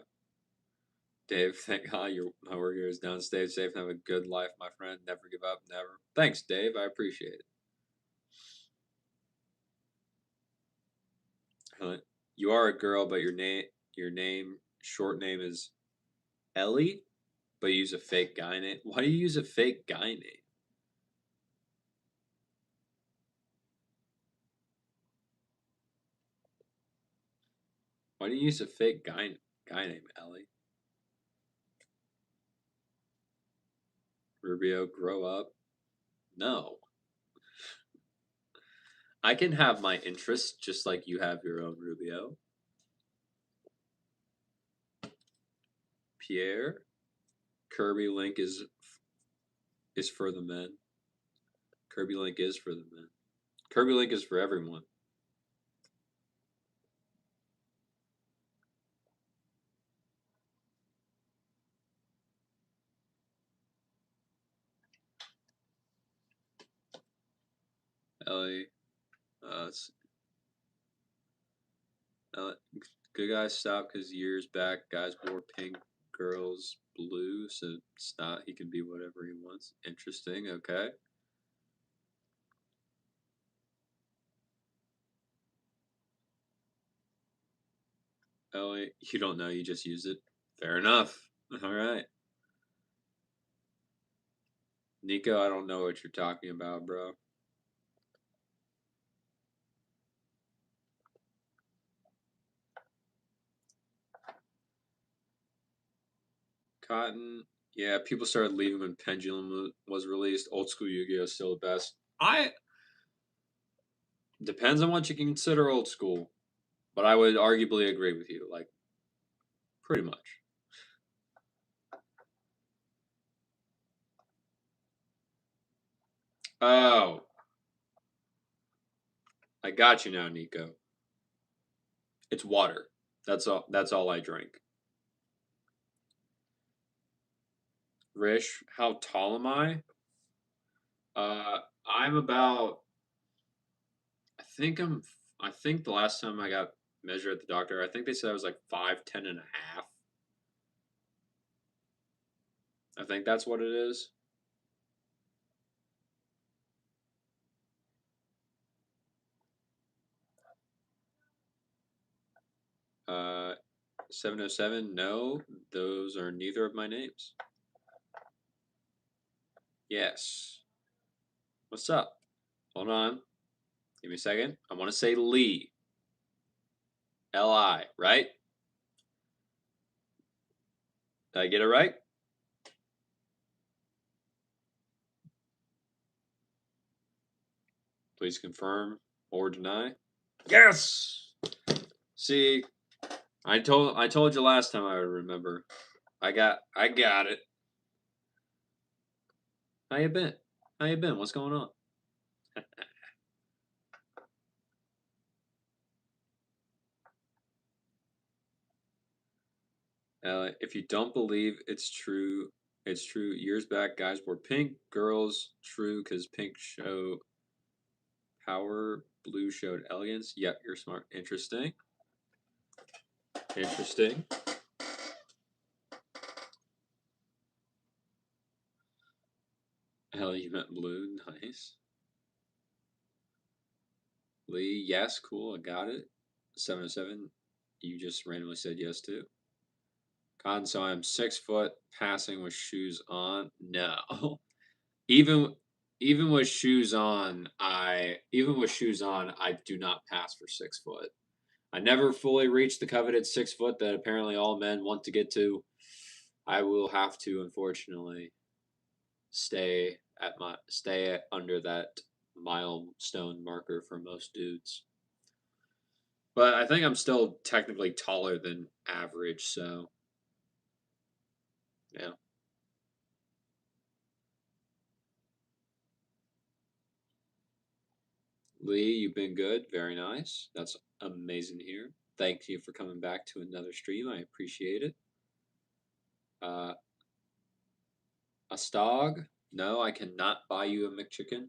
Dave, thank God my work here is done. Stay safe and have a good life, my friend. Never give up. Never. Thanks, Dave. I appreciate it. You are a girl, but short name is Ellie, but you use a fake guy name. Why do you use a fake guy name? Why do you use a fake guy name, Ellie? Rubio, grow up. No. I can have my interests just like you have your own, Rubio. Pierre, Kirby Link is for the men. Kirby Link is for the men. Kirby Link is for everyone. Ellie, uh, good guys stop because years back guys wore pink, girls blue, so it's not he can be whatever he wants. Interesting. Okay. Ellie, you don't know, you just use it. Fair enough. All right. Nico, I don't know what you're talking about, bro. Cotton. Yeah, people started leaving when Pendulum was released. Old school Yu-Gi-Oh is still the best. I depends on what you consider old school, but I would arguably agree with you, like pretty much. Oh, I got you now, Nico. It's water. That's all. That's all I drink. Rish, how tall am I? I'm about. I think I'm. I think the last time I got measured at the doctor, I think they said I was like 5'10" and a half. I think that's what it is. 707. No, those are neither of my names. Yes. What's up? Hold on. Give me a second. I want to say Lee. L-I, right? Did I get it right? Please confirm or deny. Yes. See, I told you last time I would remember. I got it. How you been? How you been? What's going on? If you don't believe it's true, it's true. Years back, guys wore pink. Girls, true, because pink show power. Blue showed elegance. Yep, you're smart. Interesting. Interesting. Hell, you meant blue. Nice. Lee, yes, cool. I got it. 707. You just randomly said yes to. Con, so I'm 6 foot passing with shoes on. No. even even with shoes on, I do not pass for 6 foot. I never fully reached the coveted 6 foot that apparently all men want to get to. I will have to, unfortunately, stay under that milestone marker for most dudes. But I think I'm still technically taller than average, so yeah. Lee, you've been good. Very nice. That's amazing to hear. Thank you for coming back to another stream. I appreciate it. Uh, Astog, no, I cannot buy you a McChicken.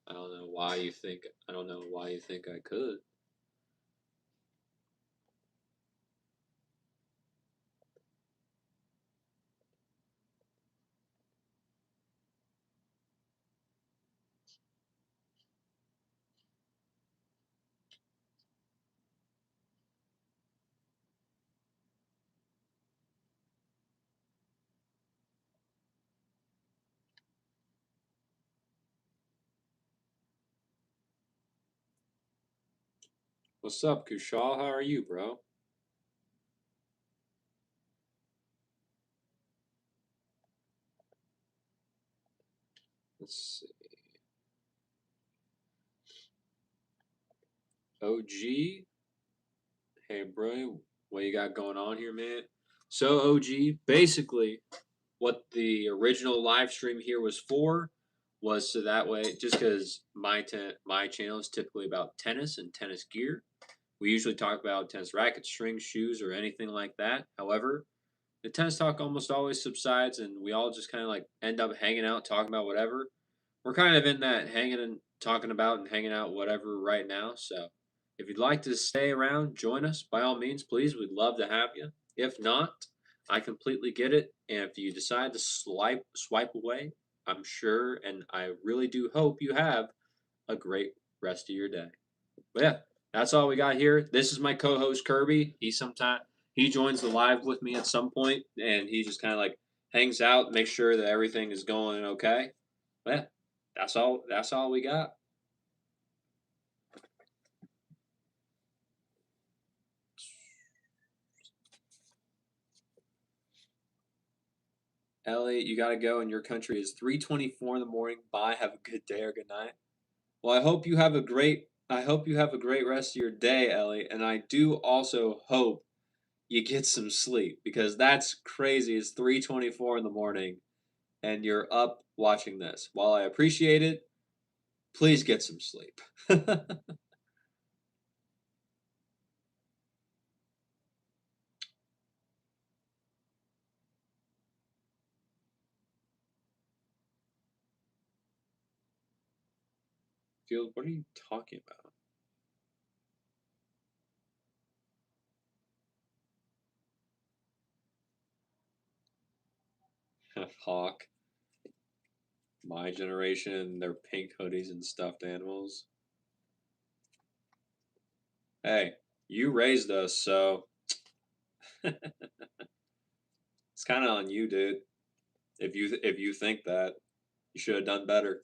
I don't know why you think. I don't know why you think I could. What's up, Kushal? How are you, bro? Let's see. OG, hey, bro, what you got going on here, man? So, OG, basically, what the original live stream here was for was so that way, just because my channel is typically about tennis and tennis gear. We usually talk about tennis rackets, strings, shoes, or anything like that. However, the tennis talk almost always subsides, and we all just kind of like end up hanging out, talking about whatever. We're kind of in that hanging and talking about and hanging out whatever right now. So if you'd like to stay around, join us by all means, please. We'd love to have you. If not, I completely get it. And if you decide to swipe away, I'm sure and I really do hope you have a great rest of your day. But yeah, that's all we got here. This is my co-host Kirby. he joins the live with me at some point, and he just kind of like hangs out, makes sure that everything is going okay. But yeah, that's all. That's all we got. Ellie, you got to go, and your country is 3:24 in the morning. Bye. Have a good day or good night. Well, I hope you have a great. I hope you have a great rest of your day, Ellie, and I do also hope you get some sleep because that's crazy. It's 3:24 in the morning and you're up watching this. While I appreciate it, please get some sleep. Field, what are you talking about? Hawk, my generation, their pink hoodies and stuffed animals. Hey, you raised us, so it's kind of on you, dude. If you think that, you should have done better.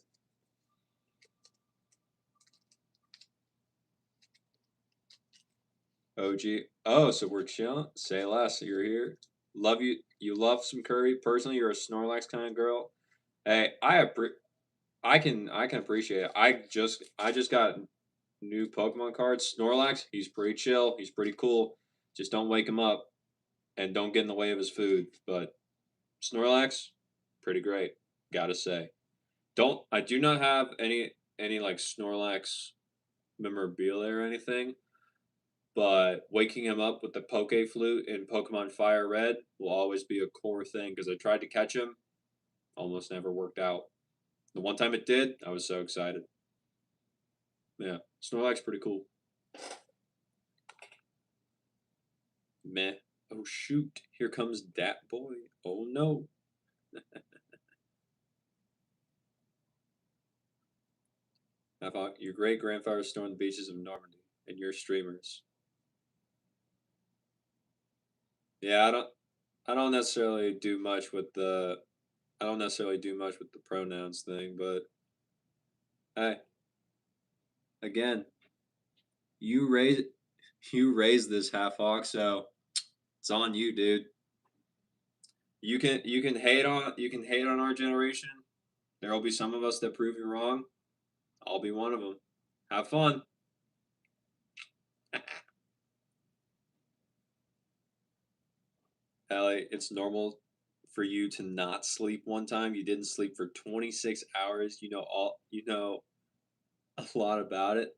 OG. Oh, so we're chilling. Say less. You're here. Love you. You love some curry. Personally, you're a Snorlax kind of girl. Hey, I can appreciate it. I just got new Pokemon cards. Snorlax, he's pretty chill. He's pretty cool. Just don't wake him up and don't get in the way of his food. But Snorlax, pretty great. Gotta say. I do not have any like Snorlax memorabilia or anything. But waking him up with the Poke Flute in Pokemon Fire Red will always be a core thing because I tried to catch him, almost never worked out. The one time it did, I was so excited. Yeah, Snorlax pretty cool. Meh. Oh shoot, here comes that boy. Oh no. I thought your great grandfather stormed the beaches of Normandy and you're streamers. Yeah, I don't necessarily do much with the I don't necessarily do much with the pronouns thing, but hey, again, you raise you raised this half hawk, so it's on you, dude. You can hate on our generation. There will be some of us that prove you wrong. I'll be one of them. Have fun. Ellie, it's normal for you to not sleep one time. You didn't sleep for 26 hours. You know a lot about it.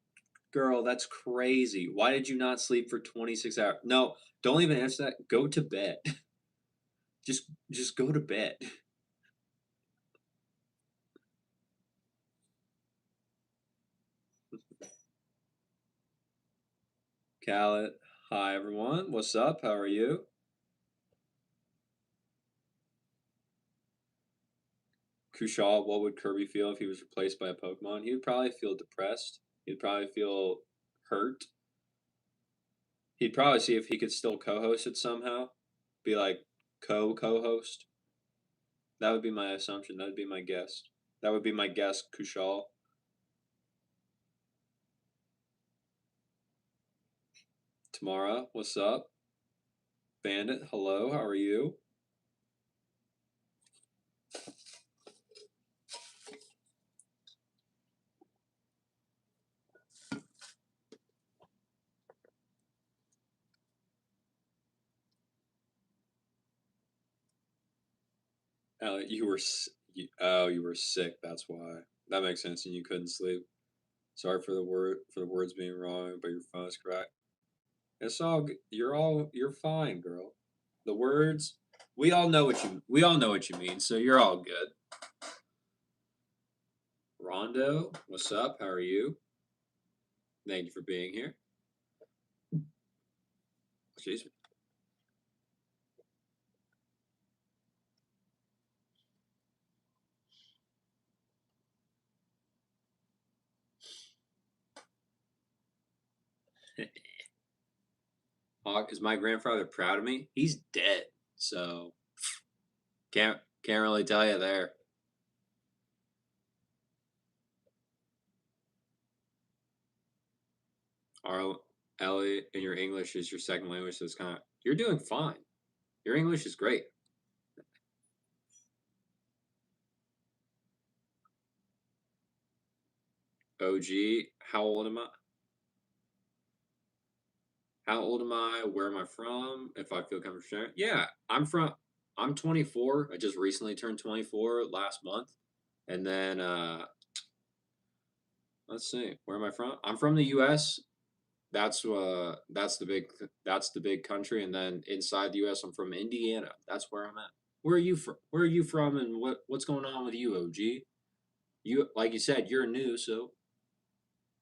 Girl, that's crazy. Why did you not sleep for 26 hours? No, don't even answer that. Go to bed. Just go to bed. Khaled, hi everyone. What's up? How are you? Kushal, what would Kirby feel if he was replaced by a Pokemon? He would probably feel depressed. He'd probably feel hurt. He'd probably see if he could still co-host it somehow. Be like co-host. That would be my assumption. That would be my guess. That would be my guess, Kushal. Tamara, what's up? Bandit, hello, how are you? You were oh, you were sick. That's why. That makes sense, and you couldn't sleep. Sorry for the words being wrong, but your phone is correct. It's you're fine, girl. The words we all know what you mean, so you're all good. Rondo, what's up? How are you? Thank you for being here. Excuse me. Hawk, is my grandfather proud of me? He's dead, so can't really tell you there. Our Ellie, and your English is your second language, so it's kind of you're doing fine. Your English is great. OG, how old am I? How old am I? Where am I from? If I feel comfortable sharing. Yeah, I'm 24. I just recently turned 24 last month. And then let's see, where am I from? I'm from the US. That's the big country, and then inside the US I'm from Indiana. That's where I'm at. Where are you from? Where are you from, and what's going on with you, OG? You, like you said, you're new, so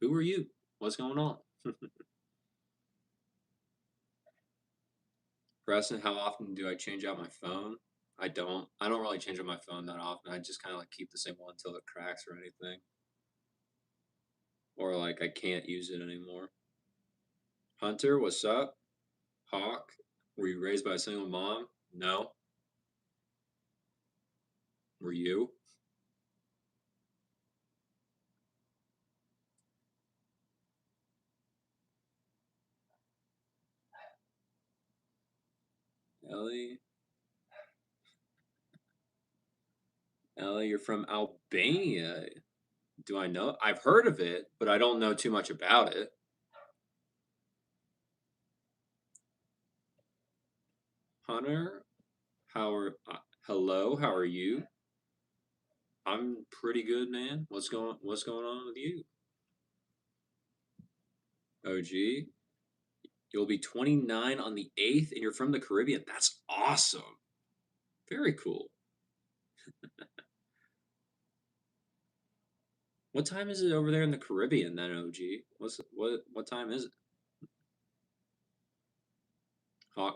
who are you? What's going on? Preston, how often do I change out my phone? I don't. I don't really change out my phone that often. I just kind of like keep the same one until it cracks or anything, or like I can't use it anymore. Hunter, what's up? Hawk, were you raised by a single mom? No. Were you? Ellie, Ellie, you're from Albania. Do I know? I've heard of it, but I don't know too much about it. Hunter, how are? Hello, how are you? I'm pretty good, man. What's going on with you? OG, you'll be 29 on the 8th, and you're from the Caribbean. That's awesome. Very cool. What time is it over there in the Caribbean then, OG? What time is it?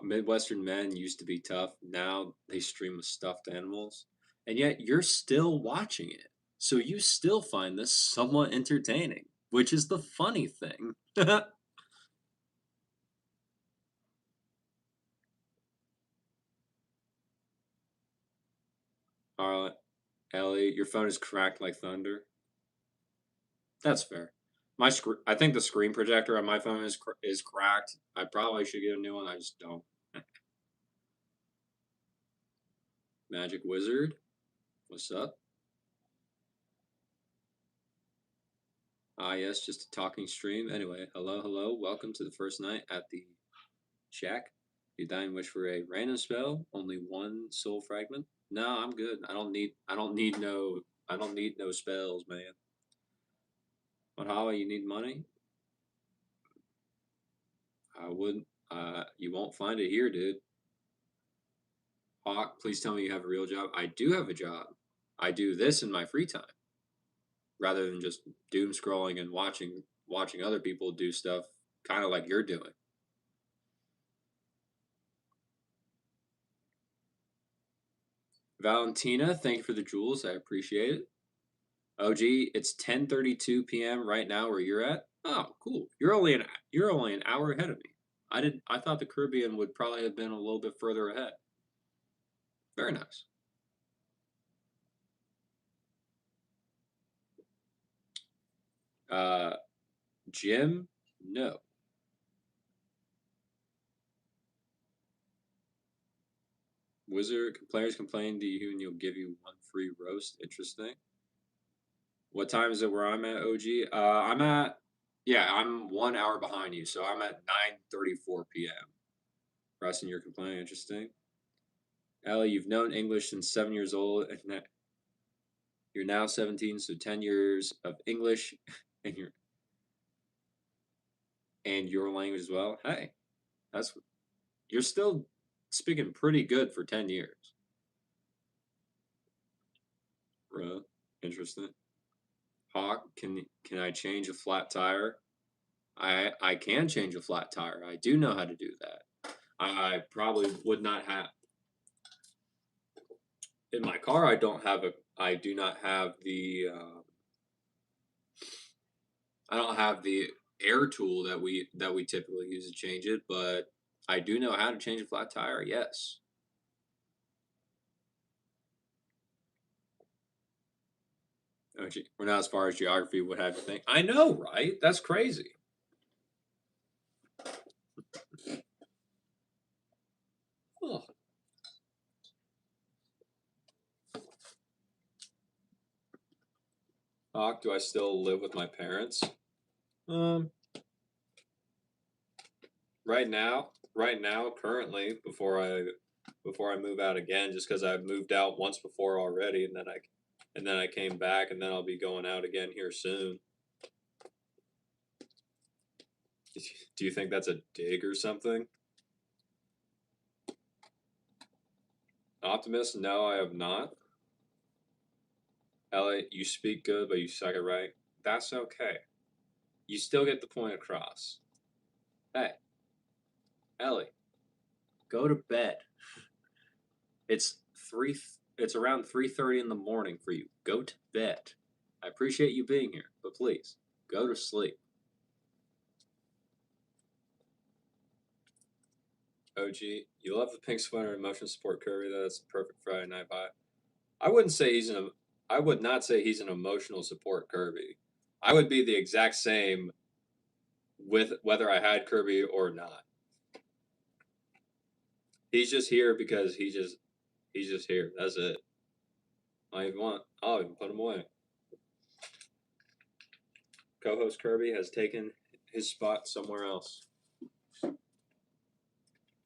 Midwestern men used to be tough. Now they stream with stuffed animals. And yet you're still watching it. So you still find this somewhat entertaining, which is the funny thing. All right, Ellie, your phone is cracked like thunder. That's fair. I think the screen projector on my phone is cracked. I probably should get a new one. I just don't. Magic Wizard, what's up? Ah, yes, just a talking stream. Anyway, hello, hello. Welcome to the first night at the shack. You dying wish for a random spell? Only one soul fragment? No, I'm good. I don't need no spells, man. But how you need money? I wouldn't you won't find it here, dude. Hawk, please tell me you have a real job. I do have a job. I do this in my free time rather than just doom scrolling and watching other people do stuff kind of like you're doing. Valentina, thank you for the jewels. I appreciate it. OG, it's 10:32 p.m. right now where you're at. Oh, cool. You're only an hour ahead of me. I thought the Caribbean would probably have been a little bit further ahead. Very nice. Uh Jim, no. Wizard players complain to you and you'll give you one free roast. Interesting. What time is it where I'm at, OG? I'm at yeah, I'm 1 hour behind you, so I'm at 9:34 p.m. Preston, you're complaining. Interesting. Ellie, you've known English since 7 years old, and you're now 17, so 10 years of English and your language as well. Hey, that's you're still speaking pretty good for 10 years. Bro, interesting. Hawk, can I change a flat tire? I can change a flat tire. I do know how to do that. I probably would not have in my car. I do not have the. I don't have the air tool that we typically use to change it, but I do know how to change a flat tire, yes. Oh, we're not as far as geography would have you think. I know, right? That's crazy. Oh. Doc, do I still live with my parents? Um, right now, currently, before I move out again, just because I've moved out once before already, and then I came back, and then I'll be going out again here soon. Do you think that's a dig or something? Optimist? No, I have not. Elliot, you speak good, but you suck it right. That's okay. You still get the point across. Hey, Ellie, go to bed. It's three. It's around 3:30 in the morning for you. Go to bed. I appreciate you being here, but please go to sleep. OG, you love the pink sweater and emotion support Kirby. That's a perfect Friday night buy. I wouldn't say he's an. I would not say he's an emotional support Kirby. I would be the exact same with whether I had Kirby or not. He's just here because he's just here. That's it. I'll even put him away. Co-host Kirby has taken his spot somewhere else.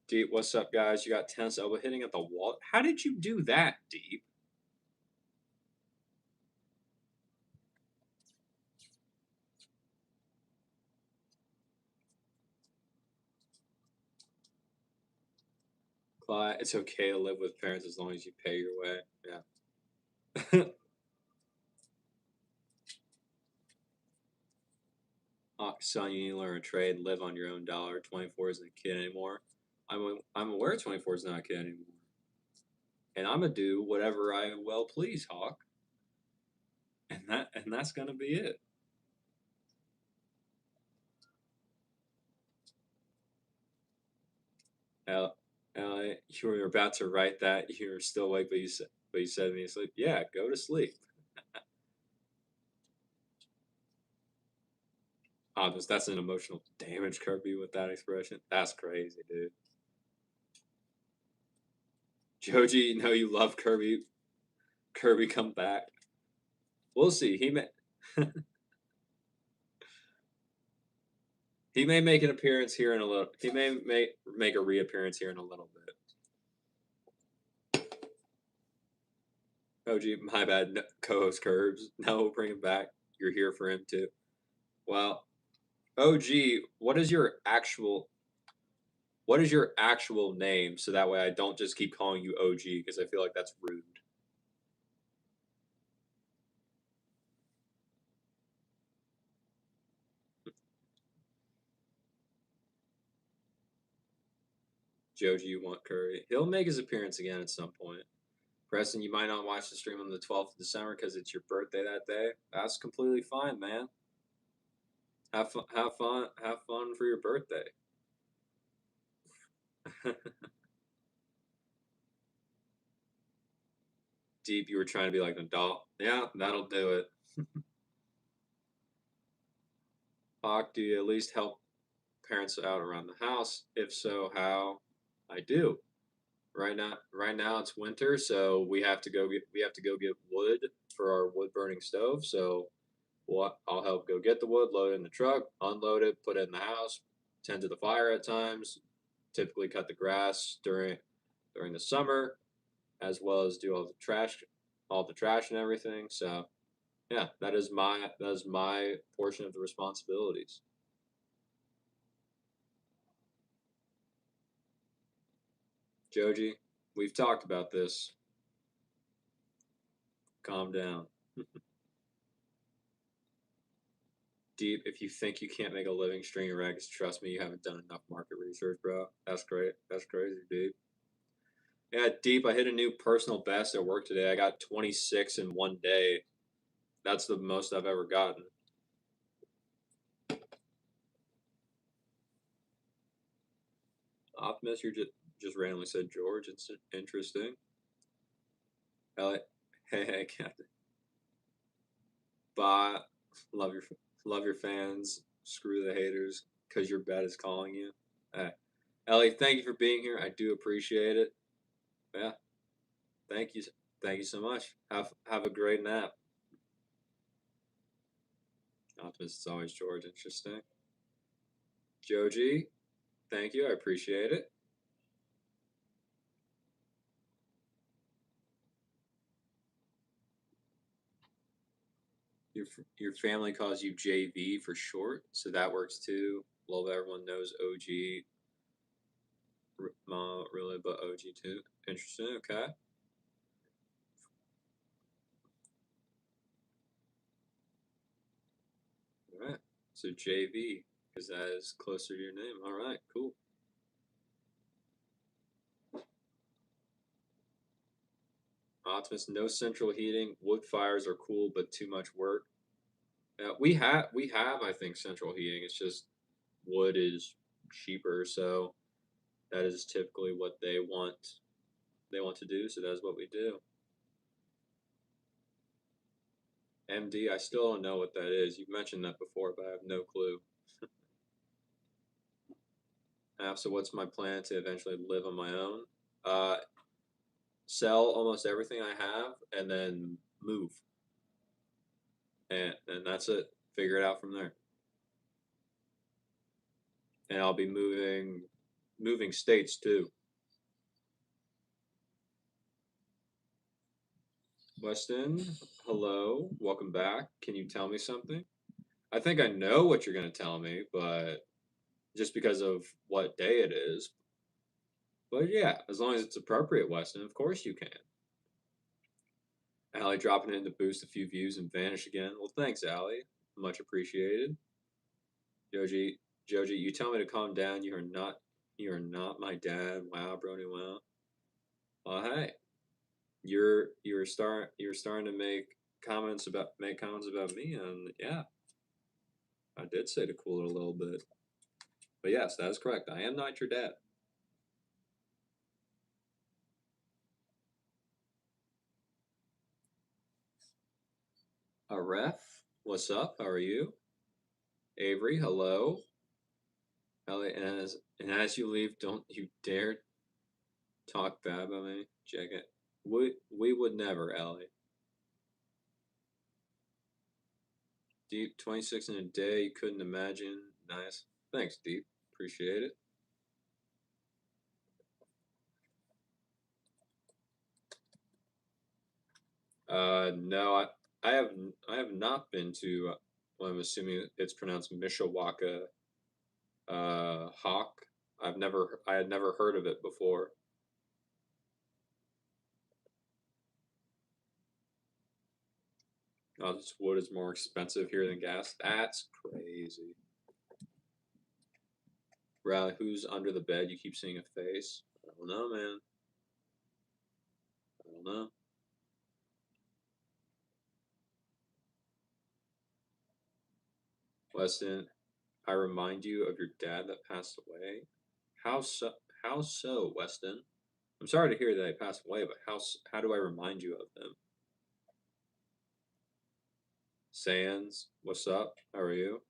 Deep, what's up, guys? You got tennis elbow hitting at the wall. How did you do that, Deep? Clyde, it's okay to live with parents as long as you pay your way. Yeah. Son, you need to learn a trade, live on your own dollar. 24 isn't a kid anymore. I'm aware 24 is not a kid anymore. And I'm gonna do whatever I well please, Hawk. And that's gonna be it. Al, you were about to write that. You were still awake, but you said to me, sleep. Yeah, go to sleep. That's an emotional damage, Kirby, with that expression. That's crazy, dude. Joji, you know you love Kirby. Kirby, come back. We'll see. He may make an appearance here in a little. He may make a reappearance here in a little bit. OG, my bad. No, co-host Curbs. No, bring him back. You're here for him too. Well, OG, what is your actual name? So that way I don't just keep calling you OG because I feel like that's rude. Joji, you want Curry? He'll make his appearance again at some point. Preston, you might not watch the stream on the 12th of December because it's your birthday that day. That's completely fine, man. Have fun for your birthday. Deep, you were trying to be like an adult. Yeah, that'll do it. Hawk, do you at least help parents out around the house? If so, how? I do. Right now it's winter, so we have to go get wood for our wood burning stove. So I'll help go get the wood, load it in the truck, unload it, put it in the house, tend to the fire at times. Typically cut the grass during the summer, as well as do all the trash and everything. So yeah, that is my portion of the responsibilities. Joji, we've talked about this. Calm down. Deep, if you think you can't make a living stringing rackets, trust me, you haven't done enough market research, bro. That's great. That's crazy, Deep. Yeah, Deep, I hit a new personal best at work today. I got 26 in one day. That's the most I've ever gotten. Optimus, you just randomly said George. It's interesting. Elliot, hey, Captain. Bye. Love your love your fans. Screw the haters, cause your bet is calling you. Hey, Ellie, thank you for being here. I do appreciate it. Yeah, thank you, thank you so much. Have a great nap. Optimus, it's always George. Interesting. Joji, thank you. I appreciate it. Your family calls you JV for short, so that works too. Love everyone knows OG. Mom really, but OG too. Interesting. Okay. All right. So JV, because that is closer to your name. All right. Cool. Optimus, no central heating. Wood fires are cool, but too much work. We have I think central heating. It's just wood is cheaper, so that is typically what they want to do. So that's what we do. MD, I still don't know what that is. You've mentioned that before, but I have no clue. So what's my plan to eventually live on my own? Uh, sell almost everything I have and then move, and that's it. Figure it out from there. And I'll be moving states too. Weston, hello, welcome back. Can you tell me something? I think I know what you're gonna tell me, but just because of what day it is. But yeah, as long as it's appropriate, Weston, of course you can. Allie dropping in to boost a few views and vanish again. Well, thanks, Allie. Much appreciated. Joji, Joji, you tell me to calm down. You are not my dad. Wow, Brony. Wow. Well, hey, you're starting to make comments about me, and yeah, I did say to cool it a little bit. But yes, that is correct. I am not your dad. A ref, what's up? How are you? Avery, hello. Ellie, and as you leave, don't you dare talk bad about me. Check it. We would never, Ellie. Deep 26 in a day, you couldn't imagine. Nice. Thanks, Deep. Appreciate it. No, I have not been to. Well, I'm assuming it's pronounced Mishawaka. Hawk. I had never heard of it before. Oh, this wood is more expensive here than gas. That's crazy. Riley, who's under the bed? You keep seeing a face. I don't know, man. I don't know. Weston, I remind you of your dad that passed away. How so? How so, Weston? I'm sorry to hear that he passed away, but how do I remind you of him? Sands, what's up? How are you?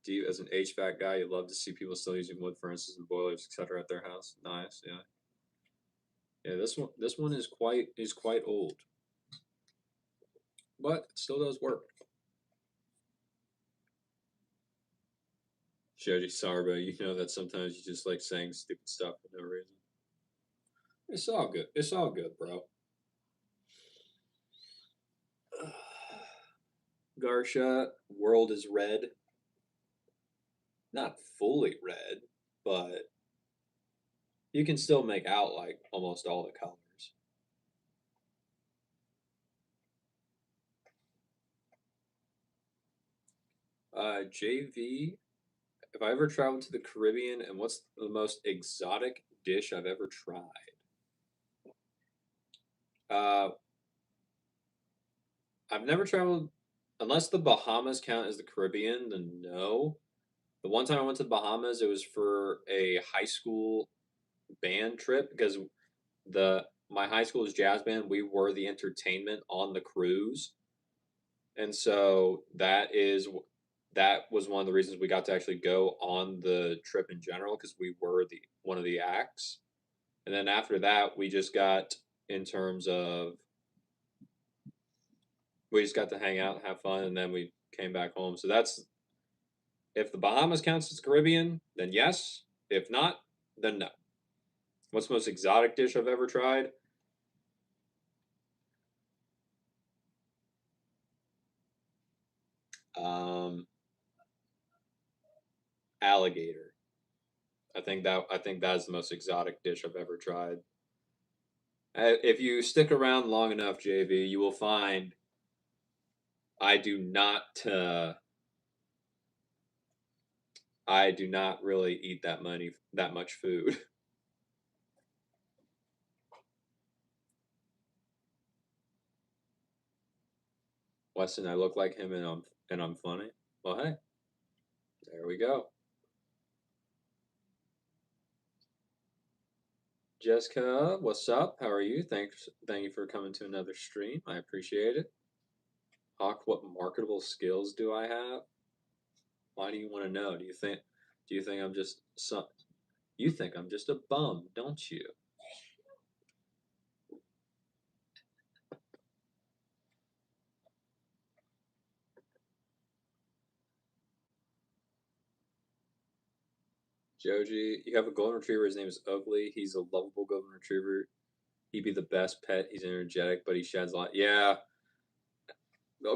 Do you, as an HVAC guy, you love to see people still using wood furnaces and boilers, etc., at their house? Nice, yeah. Yeah, this one is quite old, but it still does work. Shoji Sarba, you know that sometimes you just like saying stupid stuff for no reason. It's all good. It's all good, bro. Garsha, world is red. Not fully red, but you can still make out like almost all the colors. JV, if I ever traveled to the Caribbean, and what's the most exotic dish I've ever tried? Uh, I've never traveled, unless the Bahamas count as the Caribbean, then no. The one time I went to the Bahamas, it was for a high school band trip because the my high school's jazz band, we were the entertainment on the cruise. And so that was one of the reasons we got to actually go on the trip in general because we were the one of the acts. And then after that, we just got in terms of we just got to hang out and have fun, and then we came back home. So that's if the Bahamas counts as Caribbean, then yes. If not, then no. What's the most exotic dish I've ever tried? Um, Alligator. I think that is the most exotic dish I've ever tried. If you stick around long enough, JV, you will find I do not. I do not really eat that much food. Weston, I look like him, and I'm funny. Well, hey, there we go. Jessica, what's up? How are you? Thank you for coming to another stream. I appreciate it. Hawk, what marketable skills do I have? Why do you want to know? Do you think I'm just some? You think I'm just a bum, don't you? Joji, you have a golden retriever. His name is Ugly. He's a lovable golden retriever. He'd be the best pet. He's energetic, but he sheds a lot. Yeah,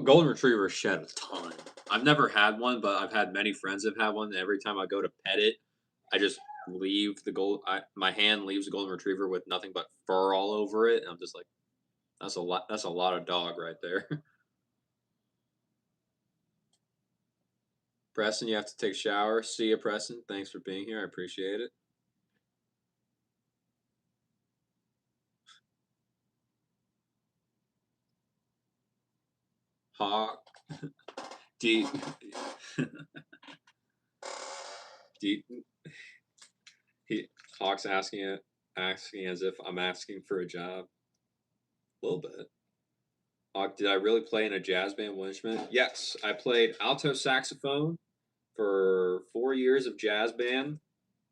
golden retrievers shed a ton. I've never had one, but I've had many friends that have had one. And every time I go to pet it, I just leave my hand leaves the golden retriever with nothing but fur all over it, and I'm just like, that's a lot. That's a lot of dog right there. Preston, you have to take a shower. See you, Preston. Thanks for being here. I appreciate it. Hawk, do you, do you, he Hawk's asking as if I'm asking for a job. A little bit. Hawk, did I really play in a jazz band? One instrument? Yes, I played alto saxophone for 4 years of jazz band.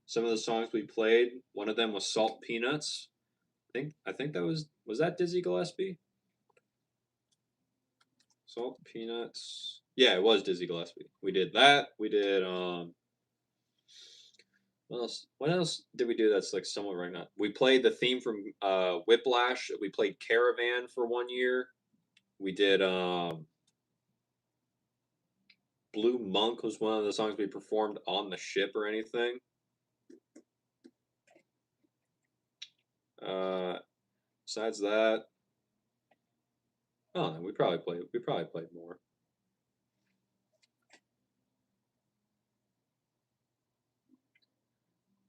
Some of the songs we played, one of them was Salt Peanuts. I think that was that Dizzy Gillespie? Salt Peanuts. Yeah, it was Dizzy Gillespie. We did that. We did what else? What else did we do that's like somewhat right now? We played the theme from Whiplash. We played Caravan for 1 year. We did Blue Monk was one of the songs we performed on the ship or anything. Uh, besides that, oh, we probably played more.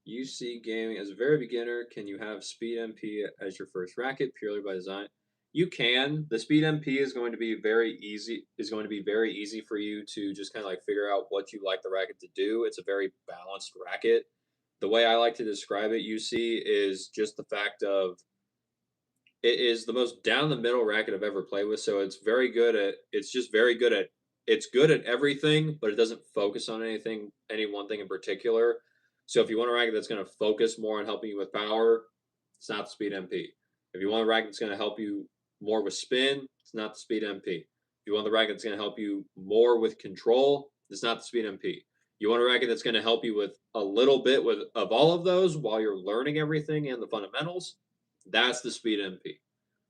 UC Gaming as a very beginner, can you have Speed MP as your first racket purely by design? You can. The Speed MP is going to be very easy. Is going to be very easy for you to just kind of like figure out what you like the racket to do. It's a very balanced racket. The way I like to describe it, UC, is just the fact of it is the most down the middle racket I've ever played with. So it's very good at. It's just very good at. It's good at everything, but it doesn't focus on any one thing in particular. So if you want a racket that's going to focus more on helping you with power, it's not the Speed MP. If you want a racket that's going to help you more with spin, it's not the Speed MP. If you want the racket that's going to help you more with control, it's not the Speed MP. You want a racket that's going to help you with a little bit of all of those while you're learning everything and the fundamentals, that's the Speed MP.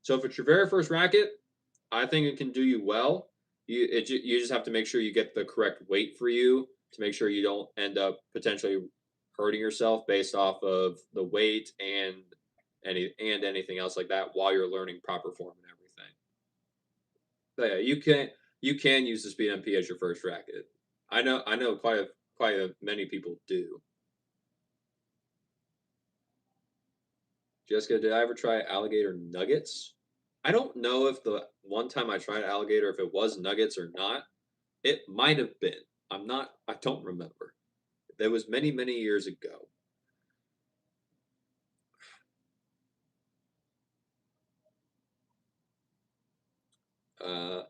So if it's your very first racket, I think it can do you well. You just have to make sure you get the correct weight for you to make sure you don't end up potentially hurting yourself based off of the weight and anything else like that while you're learning proper form and everything. But yeah, you can use the Speed MP as your first racket. I know quite many people do. Jessica, did I ever try alligator nuggets? I don't know if the one time I tried alligator if it was nuggets or not. It might have been. I don't remember. That was many, many years ago. Uh,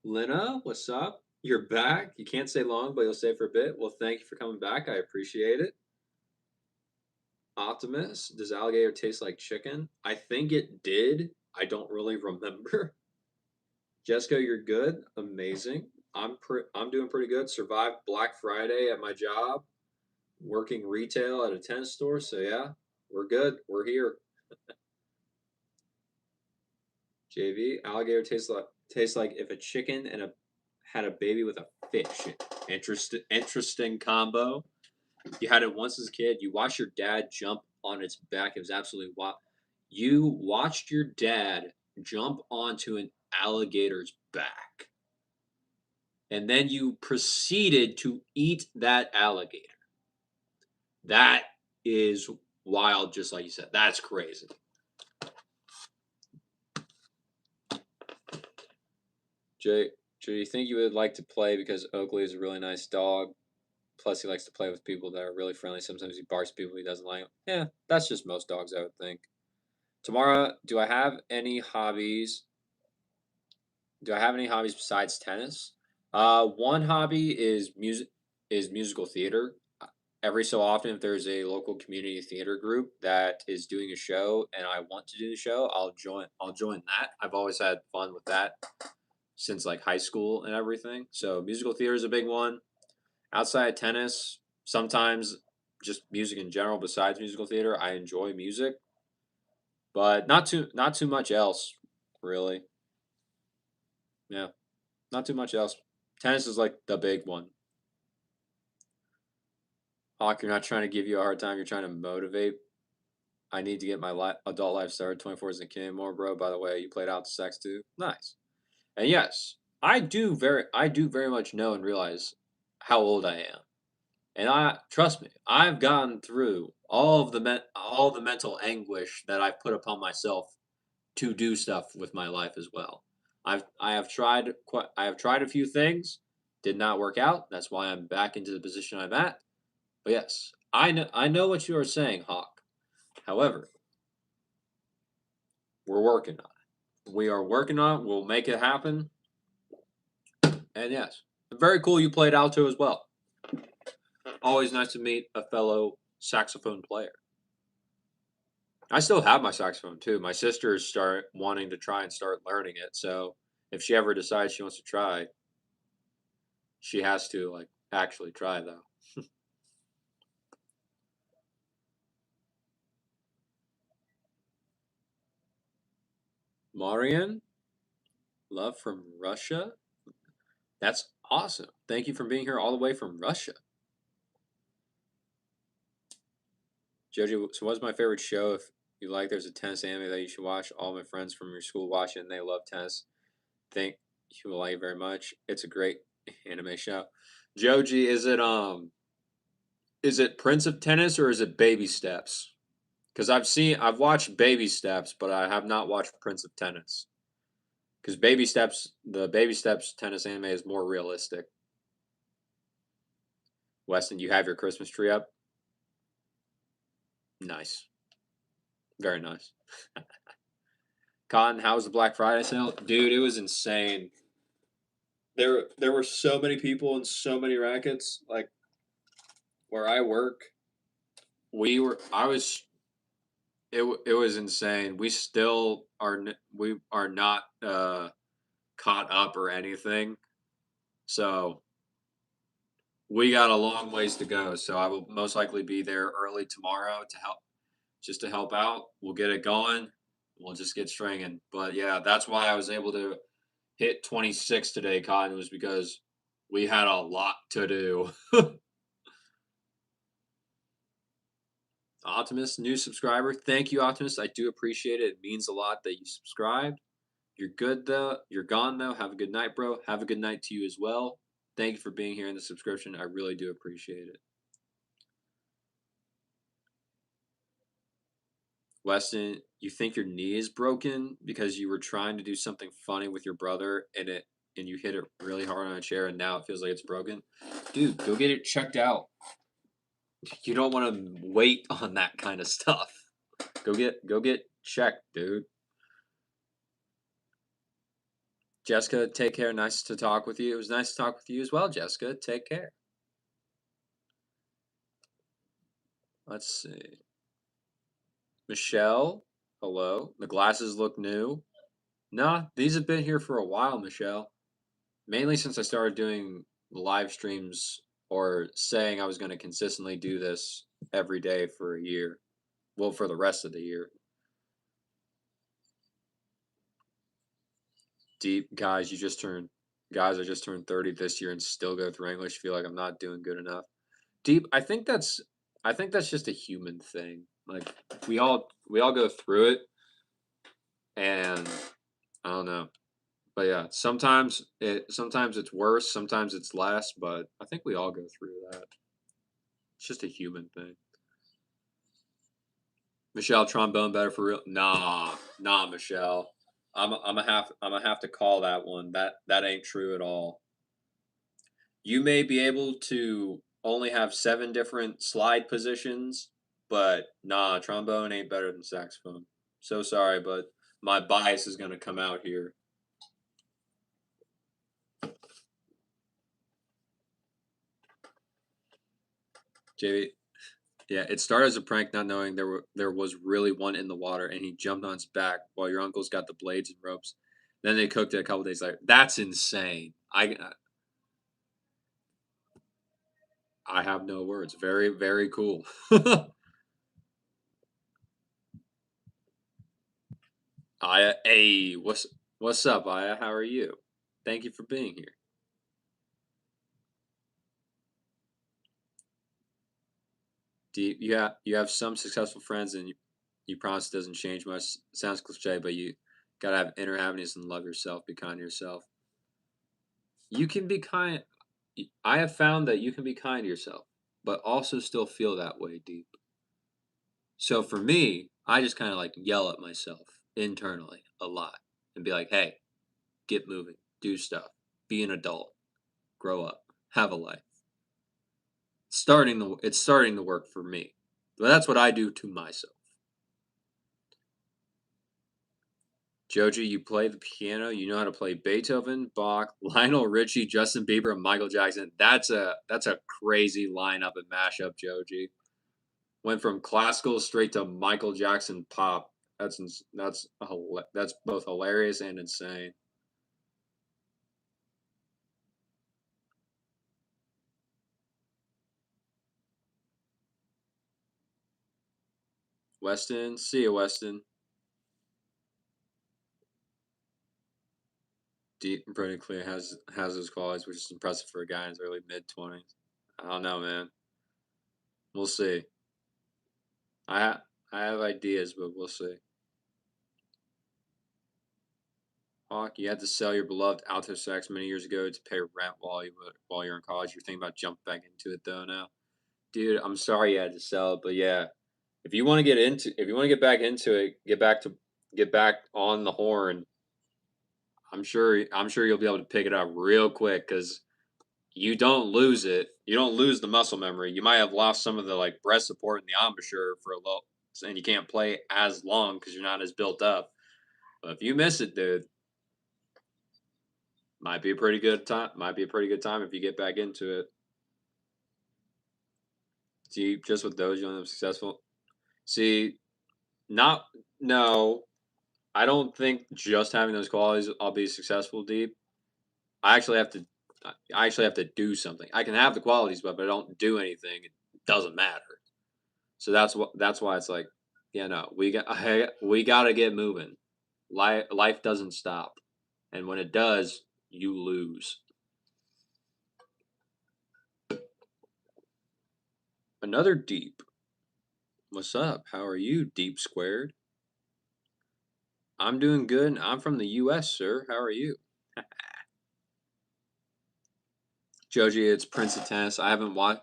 Lena, what's up? You're back. You can't stay long, but you'll stay for a bit. Well, thank you for coming back. I appreciate it. Optimus, does alligator taste like chicken? I think it did. I don't really remember. Jessica, you're good. Amazing. I'm doing pretty good. Survived Black Friday at my job, working retail at a tennis store. So yeah, we're good. We're here. JV, alligator tastes like if a chicken and a had a baby with a fish. Interesting combo. You had it once as a kid. You watched your dad jump on its back. It was absolutely wild. You watched your dad jump onto an alligator's back, and then you proceeded to eat that alligator. That is wild, just like you said. That's crazy. Jay, do you think you would like to play because Oakley is a really nice dog? Plus, he likes to play with people that are really friendly. Sometimes he barks at people he doesn't like. Yeah, that's just most dogs, I would think. Tamara, do I have any hobbies? Do I have any hobbies besides tennis? One hobby is musical theater. Every so often, if there's a local community theater group that is doing a show and I want to do the show, I'll join. I'll join that. I've always had fun with that since like high school and everything. So musical theater is a big one. Outside of tennis, sometimes just music in general. Besides musical theater, I enjoy music, but not too much else, really. Yeah, not too much else. Tennis is like the big one. Hawk, you're not trying to give you a hard time. You're trying to motivate. I need to get my adult life started. 24 isn't kidding more, bro. By the way, you played out the sex too. Nice. And yes, I do very much know and realize how old I am. And I trust me, I've gone through all the mental anguish that I've put upon myself to do stuff with my life as well. I have tried a few things, did not work out. That's why I'm back into the position I'm at. But yes, I know what you are saying, Hawk. However, we're working on it. We are working on it. We'll make it happen. And yes, very cool you played alto as well. Always nice to meet a fellow saxophone player. I still have my saxophone too. My sisters start wanting to try and start learning it. So if she ever decides she wants to try, she has to like actually try though. Marian, love from Russia. That's awesome. Thank you for being here all the way from Russia. Joji, so what's my favorite show? If you like, there's a tennis anime that you should watch. All my friends from your school watch it and they love tennis. Think you will like it very much. It's a great anime show. Joji, is it Prince of Tennis or is it Baby Steps? Because I've watched Baby Steps, but I have not watched Prince of Tennis. Because the Baby Steps tennis anime is more realistic. Weston, you have your Christmas tree up? Nice. Very nice. Cotton, how was the Black Friday sale? Dude, it was insane. There were so many people and so many rackets. Like where I work, I was it was insane. We are not caught up or anything. So we got a long ways to go. So I will most likely be there early tomorrow to help just to help out. We'll get it going. We'll just get stringing. But yeah, that's why I was able to hit 26 today, Cotton, was because we had a lot to do. Optimus, new subscriber. Thank you, Optimus. I do appreciate it. It means a lot that you subscribed. You're good though. You're gone though. Have a good night, bro. Have a good night to you as well. Thank you for being here in the subscription. I really do appreciate it. Weston, you think your knee is broken because you were trying to do something funny with your brother and it and you hit it really hard on a chair and now it feels like it's broken, dude, go get it checked out. You don't want to wait on that kind of stuff. Go get checked, dude. Jessica, take care. Nice to talk with you. It was nice to talk with you as well, Jessica. Take care. Let's see. Michelle, hello. The glasses look new. Nah, these have been here for a while, Michelle. Mainly since I started doing live streams or saying I was going to consistently do this every day for a year. Well, for the rest of the year. Deep guys, I just turned 30 this year and still go through English. Feel like I'm not doing good enough. Deep, I think that's just a human thing. Like we all go through it, and I don't know. But yeah, sometimes it's worse, sometimes it's less, but I think we all go through that. It's just a human thing. Michelle, trombone better for real? Nah, Michelle. I'm gonna have to call that one. That ain't true at all. You may be able to only have 7 different slide positions, but nah, trombone ain't better than saxophone. So sorry, but my bias is gonna come out here. JV, yeah, it started as a prank, not knowing there was really one in the water, and he jumped on his back while your uncle's got the blades and ropes. Then they cooked it a couple days later. That's insane. I have no words. Very very cool. Aya, hey, what's up, Aya? How are you? Thank you for being here. You have some successful friends, and you promise it doesn't change much. Sounds cliche, but you gotta have inner happiness and love yourself. Be kind to yourself. You can be kind. I have found that you can be kind to yourself, but also still feel that way deep. So for me, I just kind of like yell at myself internally a lot and be like, "Hey, get moving, do stuff, be an adult, grow up, have a life." It's starting to work for me. But that's what I do to myself. Joji, you play the piano. You know how to play Beethoven, Bach, Lionel Richie, Justin Bieber, and Michael Jackson. That's a crazy lineup and mashup, Joji. Went from classical straight to Michael Jackson pop. That's both hilarious and insane. Weston, see you, Weston. Deep and pretty clear has those qualities, which is impressive for a guy in his early mid 20s. I don't know, man. We'll see. I have ideas, but we'll see. Hawk, you had to sell your beloved alto sax many years ago to pay rent while you're in college. You're thinking about jumping back into it though now, dude. I'm sorry you had to sell it, but yeah, if you want to get back into it, get back on the horn. I'm sure you'll be able to pick it up real quick because you don't lose it. You don't lose the muscle memory. You might have lost some of the like breast support in the embouchure for a little, and you can't play as long because you're not as built up. But if you miss it, dude, might be a pretty good time. Might be a pretty good time if you get back into it. See, just with those, you'll end up successful. See, not no. I don't think just having those qualities I'll be successful deep. I actually have to I actually have to do something. I can have the qualities, but if I don't do anything, it doesn't matter. So that's why it's like, yeah, no, we got to get moving. Life doesn't stop. And when it does, you lose. Another deep. What's up? How are you, Deep Squared? I'm doing good. I'm from the US, sir. How are you? Joji, it's Prince of Tennis. I haven't watched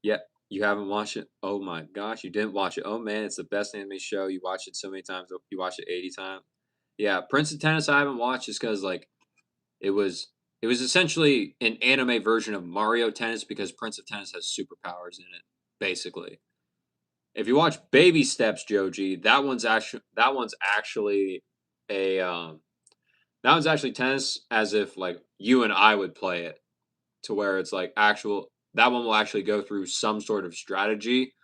yet. You haven't watched it? Oh my gosh, you didn't watch it. Oh man, it's the best anime show. You watch it so many times. You watch it 80 times. Yeah, Prince of Tennis I haven't watched just because like it was It was essentially an anime version of Mario Tennis because Prince of Tennis has superpowers in it, basically. If you watch Baby Steps, Joji, that one's actually a that one's actually tennis as if like you and I would play it to where it's like actual that one will actually go through some sort of strategy.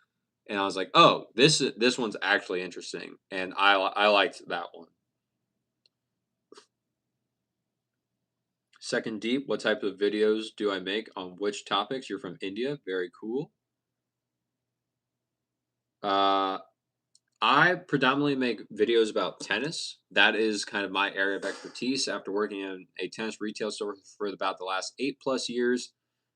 And I was like, oh, this one's actually interesting, and I liked that one. Second Deep, what type of videos do I make on which topics? You're from India, very cool. Uh, I predominantly make videos about tennis. That is kind of my area of expertise after working in a tennis retail store for about the last 8+ years,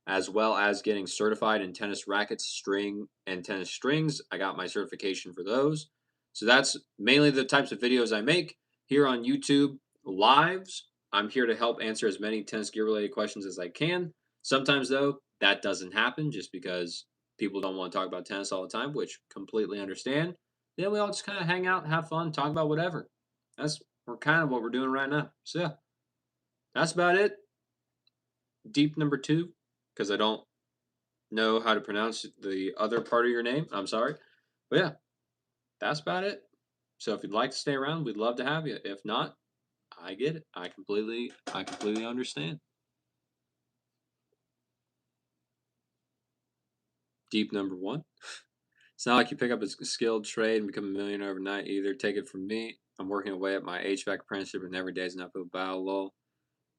as well as getting certified in tennis rackets, string, and tennis strings. I got my certification for those. So that's mainly the types of videos I make here on YouTube lives. I'm here to help answer as many tennis gear related questions as I can. Sometimes, though, that doesn't happen just because people don't want to talk about tennis all the time, which completely understand. Then we all just kind of hang out, have fun, talk about whatever. That's we're kind of what we're doing right now. So yeah, that's about it. Deep number two, because I don't know how to pronounce the other part of your name. I'm sorry, but yeah, that's about it. So if you'd like to stay around, we'd love to have you. If not, I get it. I completely understand. Deep number one. It's not like you pick up a skilled trade and become a millionaire overnight either. Take it from me. I'm working away at my HVAC apprenticeship, and every day is an uphill battle. Lol.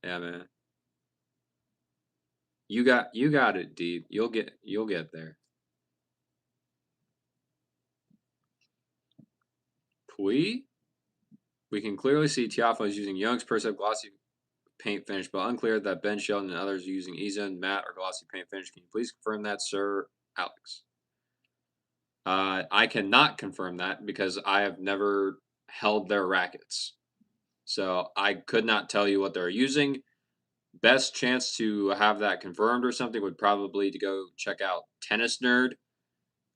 Yeah, man. You got it, Deep. You'll get there. Pui? We can clearly see Tiafo is using Young's Percept glossy paint finish, but unclear that Ben Sheldon and others are using Ezone matte or glossy paint finish. Can you please confirm that, Sir Alex? I cannot confirm that because I have never held their rackets. So I could not tell you what they're using. Best chance to have that confirmed or something would probably to go check out Tennis Nerd,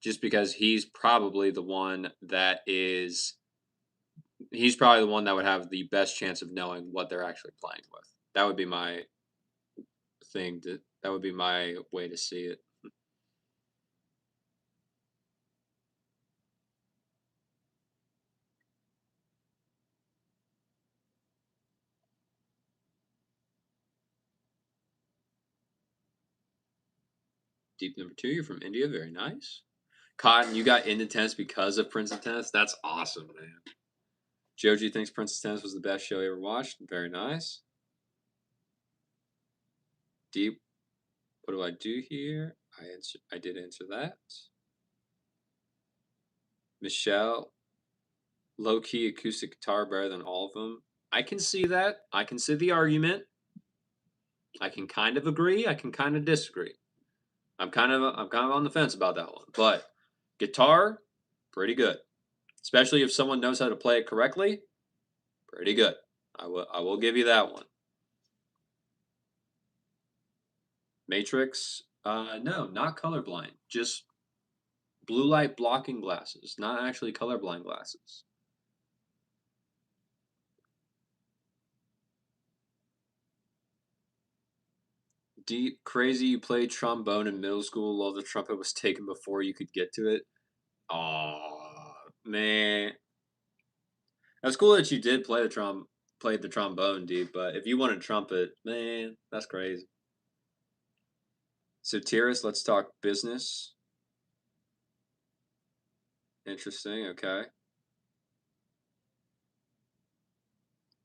just because he's probably the one that would have the best chance of knowing what they're actually playing with. That would be my that would be my way to see it. Deep number two, you're from India, very nice. Cotton, you got into tennis because of Prince of Tennis. That's awesome, man. Joji thinks Prince of Tennis was the best show he ever watched. Very nice. Deep, what do I do here? I did answer that. Michelle, low key acoustic guitar better than all of them. I can see that. I can see the argument. I can kind of agree. I can kind of disagree. I'm kind of on the fence about that one. But guitar, pretty good. Especially if someone knows how to play it correctly, pretty good. I will give you that one. Matrix, no, not colorblind. Just blue light blocking glasses, not actually colorblind glasses. Deep crazy, you played trombone in middle school while the trumpet was taken before you could get to it. Oh man, that's cool that you did played the trombone, Deep. But if you want a trumpet, man, that's crazy. So Tiris, let's talk business. Interesting. Okay.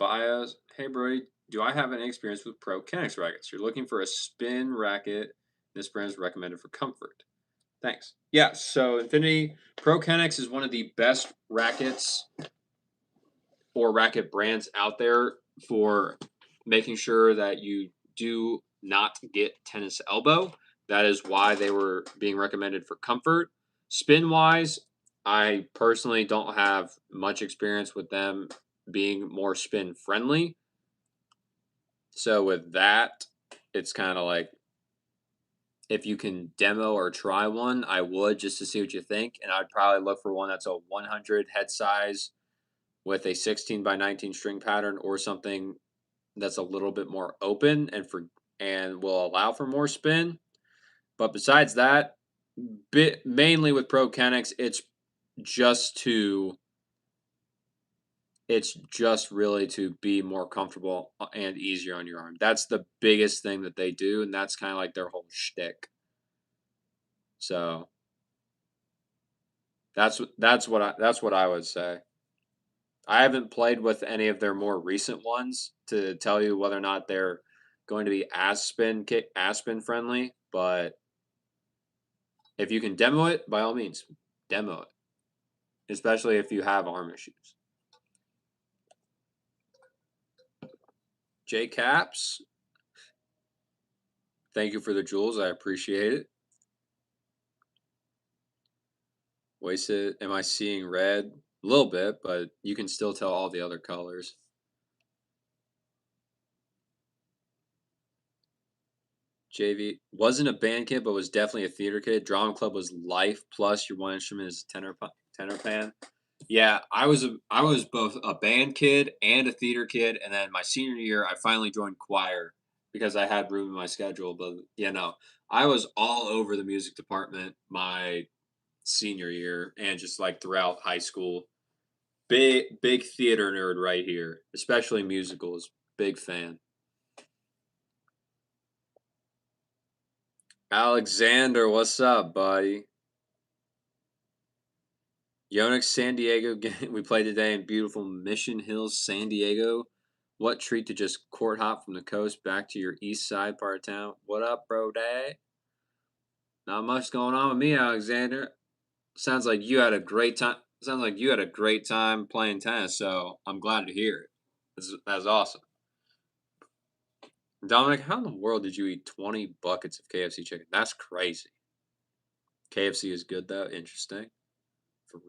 Bios. Hey, Brody, do I have any experience with Pro Kennex rackets? You're looking for a spin racket. This brand is recommended for comfort. Thanks. Yeah, so Infinity Pro Kennex is one of the best rackets or racket brands out there for making sure that you do not get tennis elbow. That is why they were being recommended for comfort. Spin wise, I personally don't have much experience with them being more spin friendly. So with that, it's kind of like if you can demo or try one, I would just to see what you think. And I'd probably look for one that's a 100 head size with a 16 by 19 string pattern or something that's a little bit more open and will allow for more spin. But besides that, mainly with Pro Kennex, just to it's just really to be more comfortable and easier on your arm. That's the biggest thing that they do, and that's kind of like their whole shtick. So that's what I would say. I haven't played with any of their more recent ones to tell you whether or not they're going to be as spin friendly, but if you can demo it, by all means, demo it, especially if you have arm issues. J Caps, thank you for the jewels. I appreciate it. Wasted. Am I seeing red? A little bit, but you can still tell all the other colors. JV wasn't a band kid, but was definitely a theater kid. Drama club was life. Plus, your one instrument is tenor pan. Yeah, I was both a band kid and a theater kid, and then my senior year, I finally joined choir because I had room in my schedule. But I was all over the music department my senior year and just like throughout high school. Big theater nerd right here, especially musicals. Big fan. Alexander, what's up, buddy? Yonex San Diego game we played today in beautiful Mission Hills, San Diego. What treat to just court hop from the coast back to your east side part of town. What up, bro day? Not much going on with me, Alexander. Sounds like you had a great time. Sounds like you had a great time playing tennis, so I'm glad to hear it. That's awesome. Dominic, how in the world did you eat 20 buckets of KFC chicken? That's crazy. KFC is good though. Interesting. For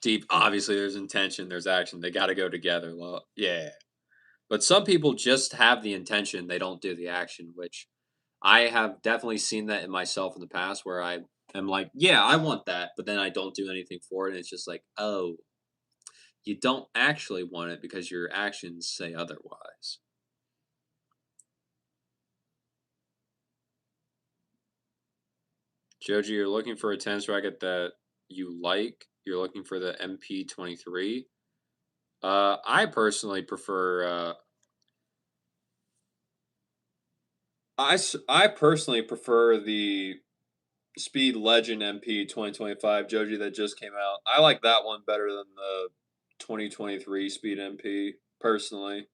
deep, obviously, there's intention, there's action. They got to go together. Well, yeah. But some people just have the intention, they don't do the action, which I have definitely seen that in myself in the past where I am like, yeah, I want that, but then I don't do anything for it. And it's just like, oh, you don't actually want it because your actions say otherwise. Joji, you're looking for a tennis racket that you like. You're looking for the MP23. I personally prefer. I personally prefer the Speed Legend MP 2025 Joji that just came out. I like that one better than the 2023 Speed MP personally.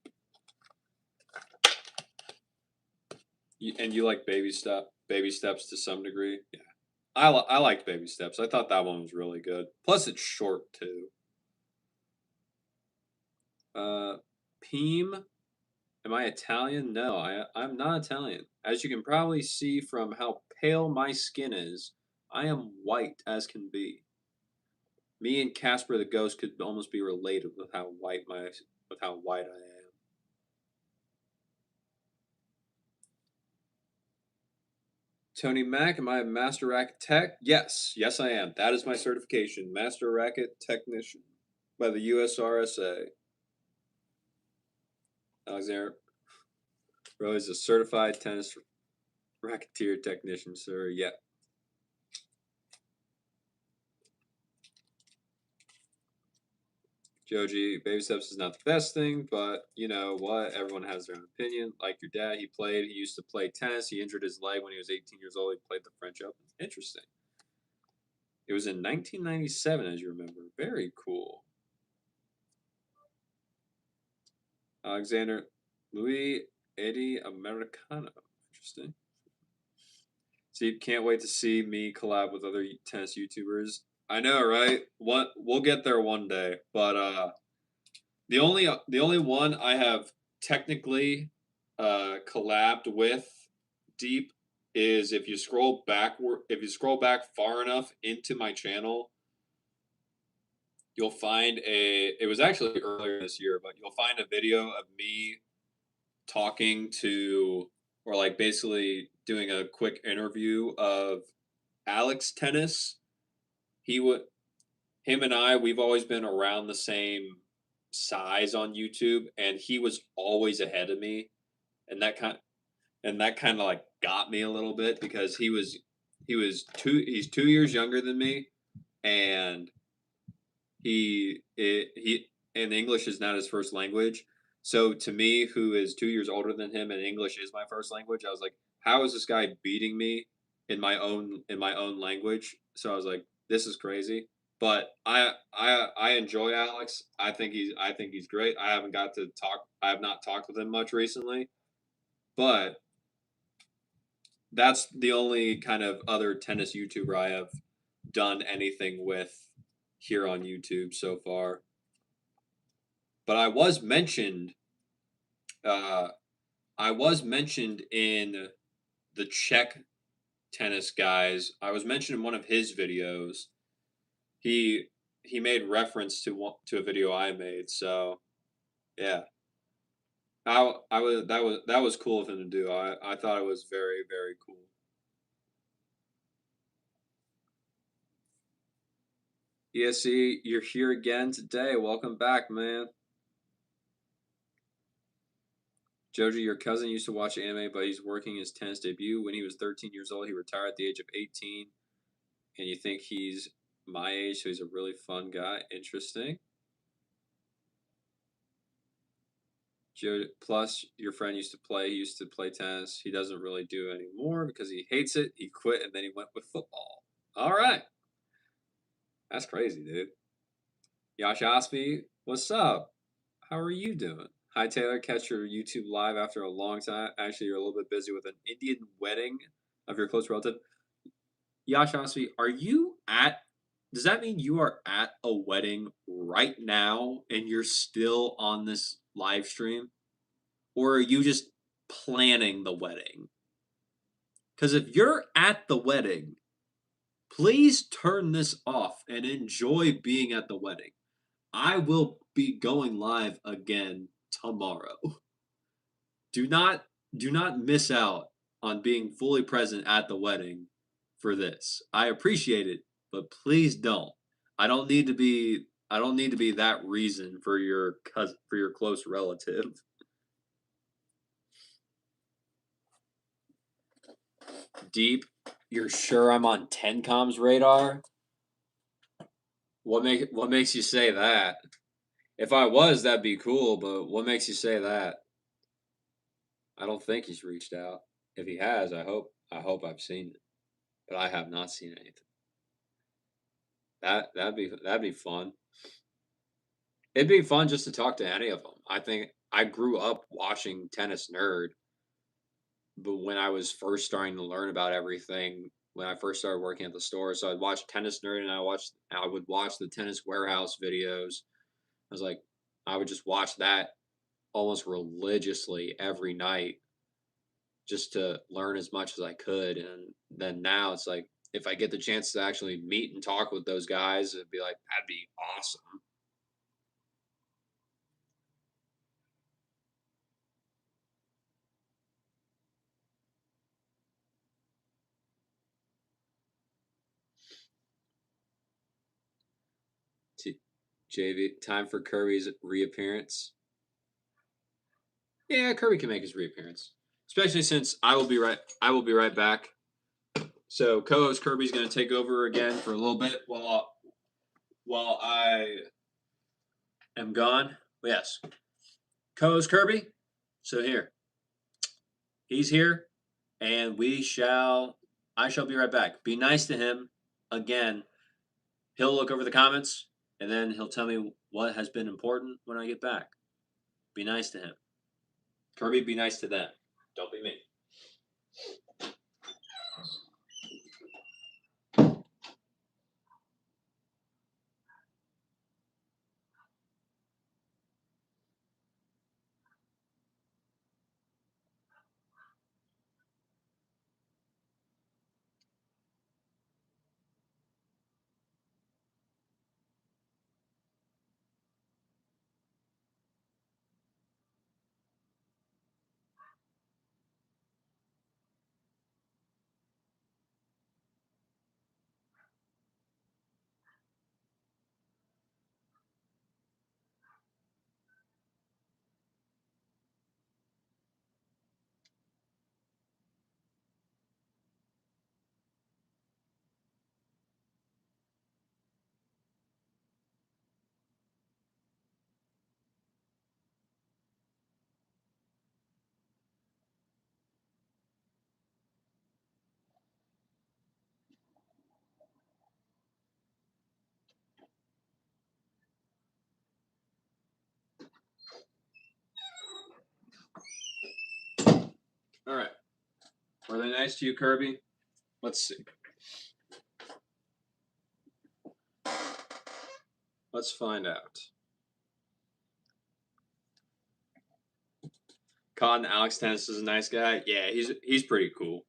And you like baby steps to some degree. Yeah, I liked baby steps. I thought that one was really good. Plus, it's short too. Peem. Am I Italian? No, I'm not Italian. As you can probably see from how pale my skin is, I am white as can be. Me and Casper the Ghost could almost be related with how white I am. Tony Mack, am I a Master Racket Tech? Yes, I am. That is my certification, Master Racket Technician by the USRSA. Alexander Rowe is a certified tennis racketeer technician, sir. Yeah. Joji, baby steps is not the best thing, but you know what? Everyone has their own opinion. Like your dad, he used to play tennis. He injured his leg when he was 18 years old. He played the French Open. Interesting. It was in 1997, as you remember. Very cool. Alexander Louis Eddie Americano. Interesting. See, can't wait to see me collab with other tennis YouTubers. I know, right? What we'll get there one day, but the only one I have technically collabed with deep is if you scroll back far enough into my channel, you'll find it was actually earlier this year, but you'll find a video of me talking to or like basically doing a quick interview of Alex Tennis. He would him and I we've always been around the size on YouTube, and he was always ahead of me, and that kind of like got me a little bit because he's 2 years younger than me, and he and English is not his first language. So to me, who is 2 years older than him, and English is my first language, I was like, how is this guy beating me in my own language? So I was like, this is crazy. But I enjoy Alex. I think he's great. I have not talked with him much recently, but that's the only kind of other tennis YouTuber I have done anything with here on YouTube so far. But uh, I was mentioned in the Czech tennis guys. I was mentioned in one of his videos. He he made reference to a video I made. So yeah, I was that was cool of him to do. I thought it was very very cool. ESC, you're here again today. Welcome back, man. Joji, your cousin used to watch anime, but he's working his tennis debut. When he was 13 years old, he retired at the age of 18. And you think he's my age, so he's a really fun guy. Interesting. Plus, your friend used to play. He used to play tennis. He doesn't really do it anymore because he hates it. He quit and then he went with football. All right. That's crazy, dude. Yash Osby, what's up? How are you doing? Hi, Taylor. Catch your YouTube live after a long time. Actually, you're a little bit busy with an Indian wedding of your close relative. Yash Osby, are you at does that mean you are at a wedding right now and you're still on this live stream? Or are you just planning the wedding? Because if you're at the wedding, please turn this off and enjoy being at the wedding. I will be going live again tomorrow. Do not do not miss out on being fully present at the wedding for this. I appreciate it, but please don't. I don't need to be that reason for your cousin, for your close relative. Deep, you're sure I'm on Tencom's radar? What makes you say that? If I was, that'd be cool, but what makes you say that? I don't think he's reached out. If he has, I hope I've seen it. But I have not seen anything. That'd be fun. It'd be fun just to talk to any of them. I think I grew up watching Tennis Nerd, but when I was first starting to learn about everything, when I first started working at the store, so I'd watch Tennis Nerd and I would watch the Tennis Warehouse videos. I was like, I would just watch that almost religiously every night just to learn as much as I could. And then now it's like, if I get the chance to actually meet and talk with those guys, it'd be like, that'd be awesome. JV, time for Kirby's reappearance. Yeah, Kirby can make his reappearance, especially since I will be right back. So co-host Kirby's going to take over again for a little bit while I am gone. Yes, co-host Kirby. So here, he's here, and I shall be right back. Be nice to him again. He'll look over the comments, and then he'll tell me what has been important when I get back. Be nice to him. Kirby, be nice to them. Don't be mean. Are they nice to you, Kirby? Let's see. Let's find out. Cotton Alex Tennis is a nice guy. Yeah, he's pretty cool.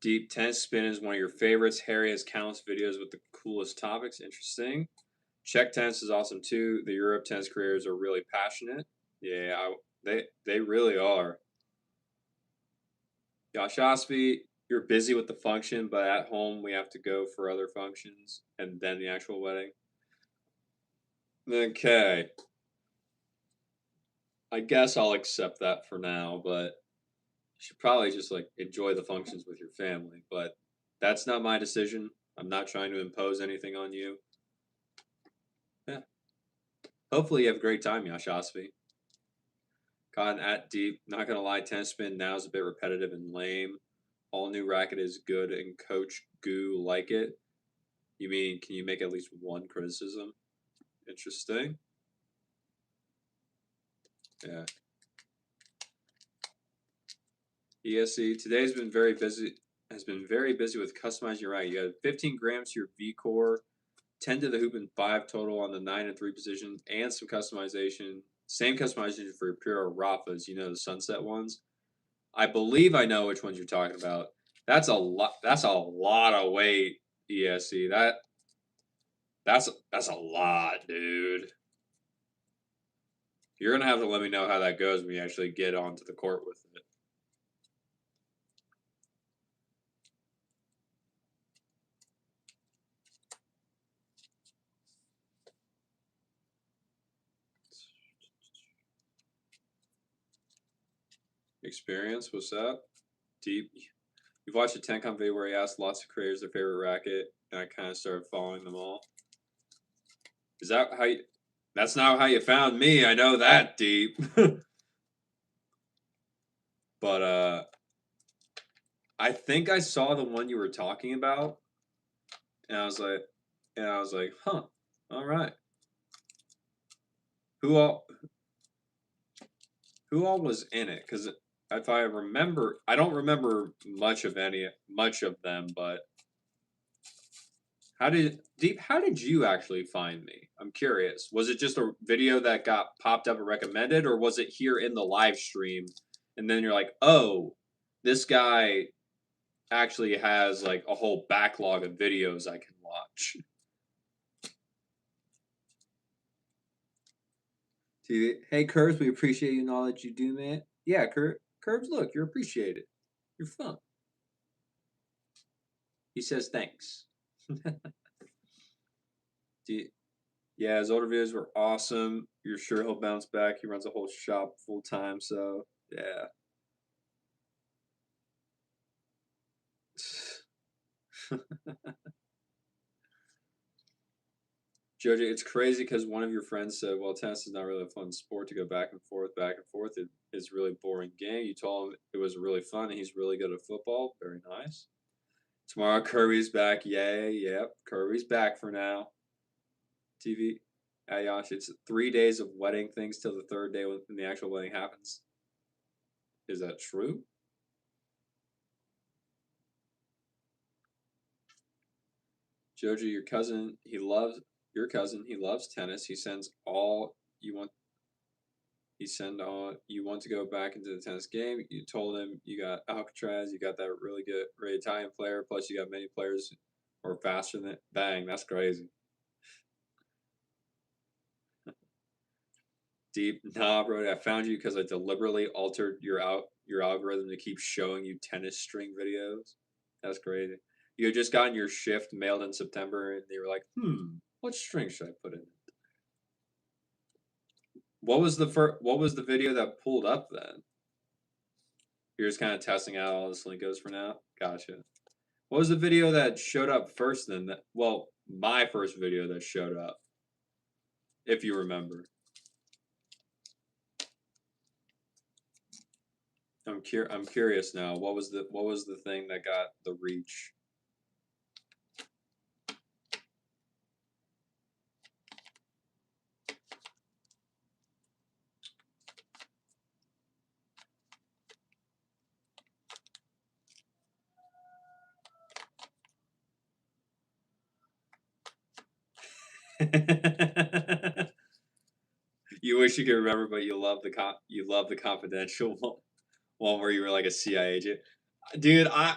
Deep Tennis Spin is one of your favorites. Harry has countless videos with the coolest topics. Interesting. Czech tennis is awesome too. The Europe tennis creators are really passionate. Yeah, they really are. Josh Osby, you're busy with the function, but at home we have to go for other functions and then the actual wedding. Okay. I guess I'll accept that for now, but you should probably just like enjoy the functions with your family. But that's not my decision. I'm not trying to impose anything on you. Yeah. Hopefully you have a great time, Yashasvi. Cotton at deep. Not gonna lie, tennis spin now is a bit repetitive and lame. All new racket is good and Coach Goo like it. You mean can you make at least one criticism? Interesting. Yeah. ESC today's been very busy. Has been very busy with customizing your racket. You had 15 grams to your V core, 10 to the hoop, and 5 total on the 9 and 3 position, and some customization. Same customization for your Pure Rafas. You know the sunset ones. I believe I know which ones you're talking about. That's a lot. That's a lot of weight. ESC. That's a lot, dude. You're gonna have to let me know how that goes when you actually get onto the court with it. Experience, what's up? Deep. You've watched a Tencom video where he asked lots of creators their favorite racket, and I kind of started following them all. Is that how you? That's not how you found me. I know that, Deep. But I think I saw the one you were talking about, and I was like, huh, all right. Who all? Who all was in it? Because if I remember, I don't remember much of them. But how did you actually find me? I'm curious. Was it just a video that got popped up and recommended, or was it here in the live stream, and then you're like, oh, this guy actually has like a whole backlog of videos I can watch. Hey, Curbs, we appreciate you and all that you do, man. Yeah, Curbs, look, you're appreciated. You're fun. He says thanks. Yeah, his older videos were awesome. You're sure he'll bounce back. He runs a whole shop full time, so yeah. Jojo, it's crazy because one of your friends said, well, tennis is not really a fun sport to go back and forth, back and forth. It's really boring game. You told him it was really fun, and he's really good at football. Very nice. Tomorrow, Kirby's back. Yay, yep. Kirby's back for now. TV. Ayash, it's 3 days of wedding things till the third day when the actual wedding happens. Is that true? Jojo, your cousin. He loves tennis. He sends all you want. He send all you want to go back into the tennis game. You told him you got Alcatraz. You got that really good, really Italian player. Plus, you got many players who are faster than bang. That's crazy. Deep, nah, bro. I found you because I deliberately altered your algorithm to keep showing you tennis string videos. That's crazy. You had just gotten your shift mailed in September, and they were like, what string should I put in? What was the video that pulled up then? You're just kind of testing out all the Slinkos for now? Gotcha. What was the video that showed up first then? Well, my first video that showed up, if you remember. I'm curious now. What was the thing that got the reach? You wish you could remember, but you love the confidential one where you were like a CIA agent. Dude, I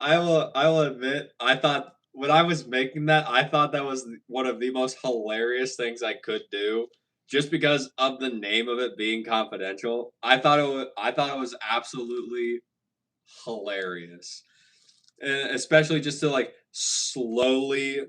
will admit, I thought when I was making that, I thought that was one of the most hilarious things I could do, just because of the name of it being confidential. I thought it was absolutely hilarious, and especially just to like slowly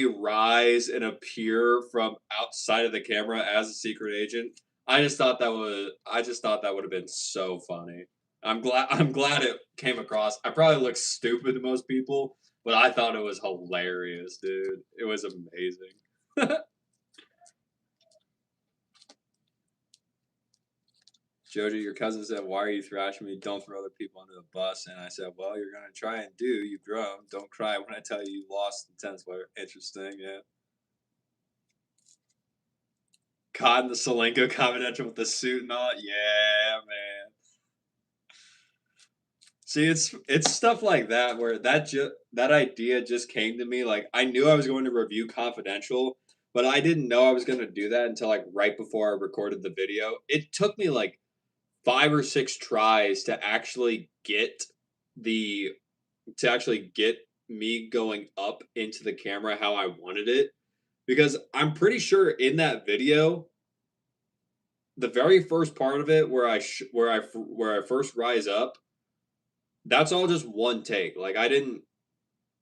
rise and appear from outside of the camera as a secret agent. I just thought that would have been so funny. I'm glad it came across. I probably look stupid to most people, but I thought it was hilarious, dude. It was amazing. Joji, your cousin said, "Why are you thrashing me? Don't throw other people under the bus." And I said, "Well, you're gonna try and do. You drum. Don't cry when I tell you you lost the tennis player." Interesting, yeah. Caught in the Solenko Confidential with the suit and all. Yeah, man. See, it's stuff like that where that idea just came to me. Like I knew I was going to review Confidential, but I didn't know I was going to do that until like right before I recorded the video. It took me like 5 or 6 tries the to actually get me going up into the camera how I wanted it, because I'm pretty sure in that video the very first part of it where I first rise up, that's all just one take. Like I didn't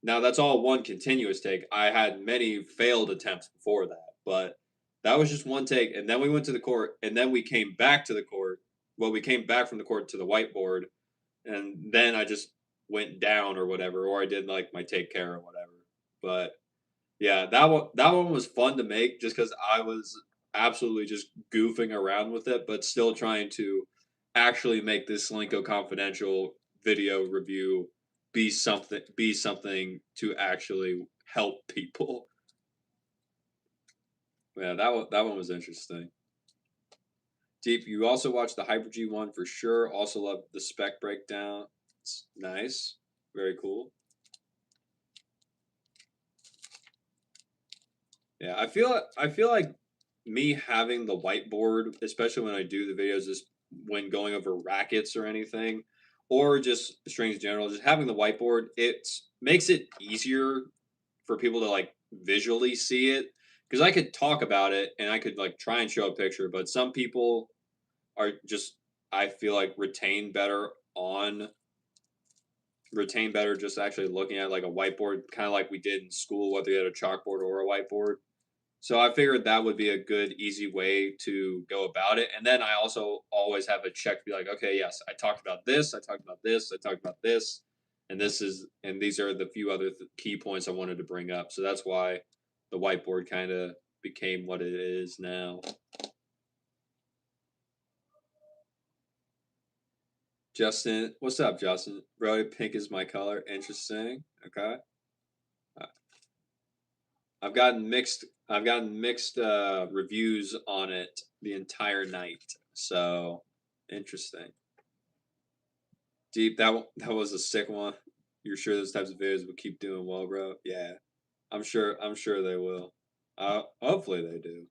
now that's all one continuous take. I had many failed attempts before that, but that was just one take. And then we went to the court, and then we came back to the court. Well, we came back from the court to the whiteboard, and then I just went down or whatever, or I did like my take care or whatever. But yeah, that one was fun to make just because I was absolutely just goofing around with it, but still trying to actually make this Slinko Confidential video review be something to actually help people. Yeah, that one was interesting. Deep, you also watched the Hyper G one for sure. Also love the spec breakdown. It's nice. Very cool. Yeah, I feel like me having the whiteboard, especially when I do the videos, just when going over rackets or anything, or just strings in general, just having the whiteboard, it makes it easier for people to like visually see it. Because I could talk about it and I could like try and show a picture, but some people are just I feel like retain better just actually looking at like a whiteboard, kind of like we did in school, whether you had a chalkboard or a whiteboard. So I figured that would be a good, easy way to go about it. And then I also always have a check to be like, okay, yes, I talked about this, I talked about this, I talked about this, and these are the few other key points I wanted to bring up. So that's why the whiteboard kind of became what it is now. Justin, what's up, Justin? Bro, pink is my color. Interesting. Okay. Uh, I've gotten mixed reviews on it the entire night. So interesting. Deep, that was a sick one. You're sure those types of videos will keep doing well, bro? Yeah, I'm sure they will. Hopefully they do.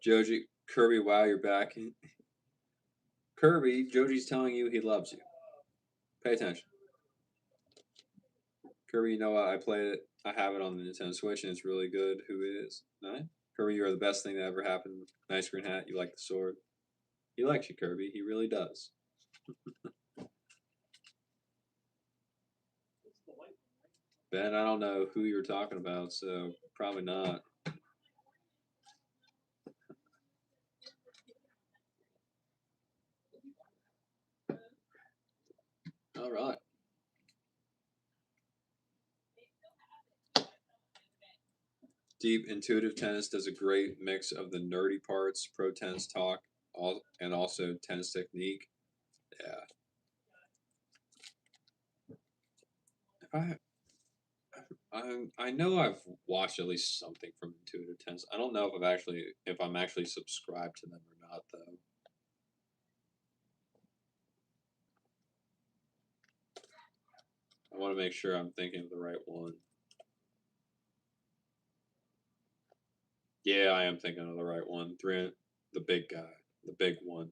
Joji, Kirby, wow, you're back. Kirby, Joji's telling you he loves you. Pay attention. Kirby, you know what? I played it. I have it on the Nintendo Switch, and it's really good. Who is? Nice. Kirby, you are the best thing that ever happened. Nice green hat. You like the sword. He likes you, Kirby. He really does. Ben, I don't know who you're talking about, so probably not. All right. Deep Intuitive Tennis does a great mix of the nerdy parts, pro tennis talk, and also tennis technique. Yeah. If I know I've watched at least something from Intuitive Tennis. I don't know if I'm actually subscribed to them or not though. I want to make sure I'm thinking of the right one. Yeah, I am thinking of the right one. The big guy, the big one.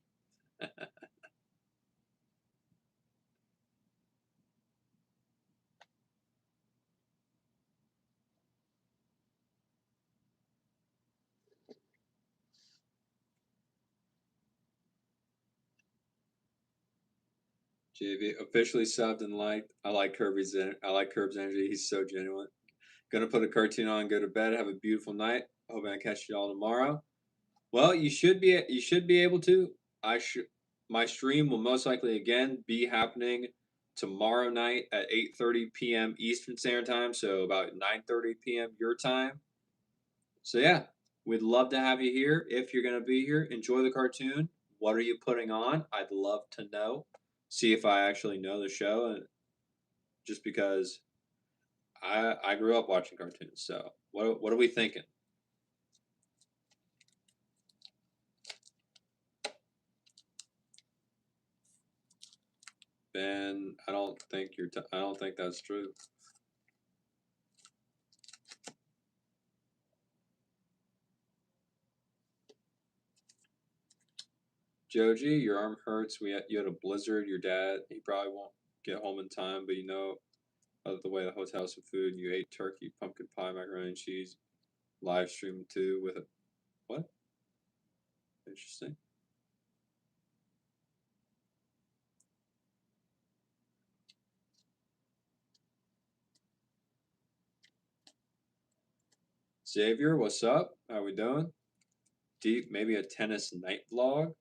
JV officially subbed and liked. I like Curb's energy. He's so genuine. Gonna put a cartoon on, go to bed, have a beautiful night. Hoping I catch you all tomorrow. Well, you should be able to. I should My stream will most likely again be happening tomorrow night at 8:30 p.m. Eastern Standard Time, so about 9:30 p.m. your time. So yeah, we'd love to have you here if you're gonna be here. Enjoy the cartoon. What are you putting on? I'd love to know. See if I actually know the show, and just because I grew up watching cartoons. So what are we thinking? Ben, I don't think I don't think that's true. Joji, your arm hurts. You had a blizzard. Your dad, he probably won't get home in time, but you know, out of the way, the hotel's some food. You ate turkey, pumpkin pie, macaroni and cheese. Live stream too with a what? Interesting. Xavier, what's up? How we doing? Deep, maybe a tennis night vlog.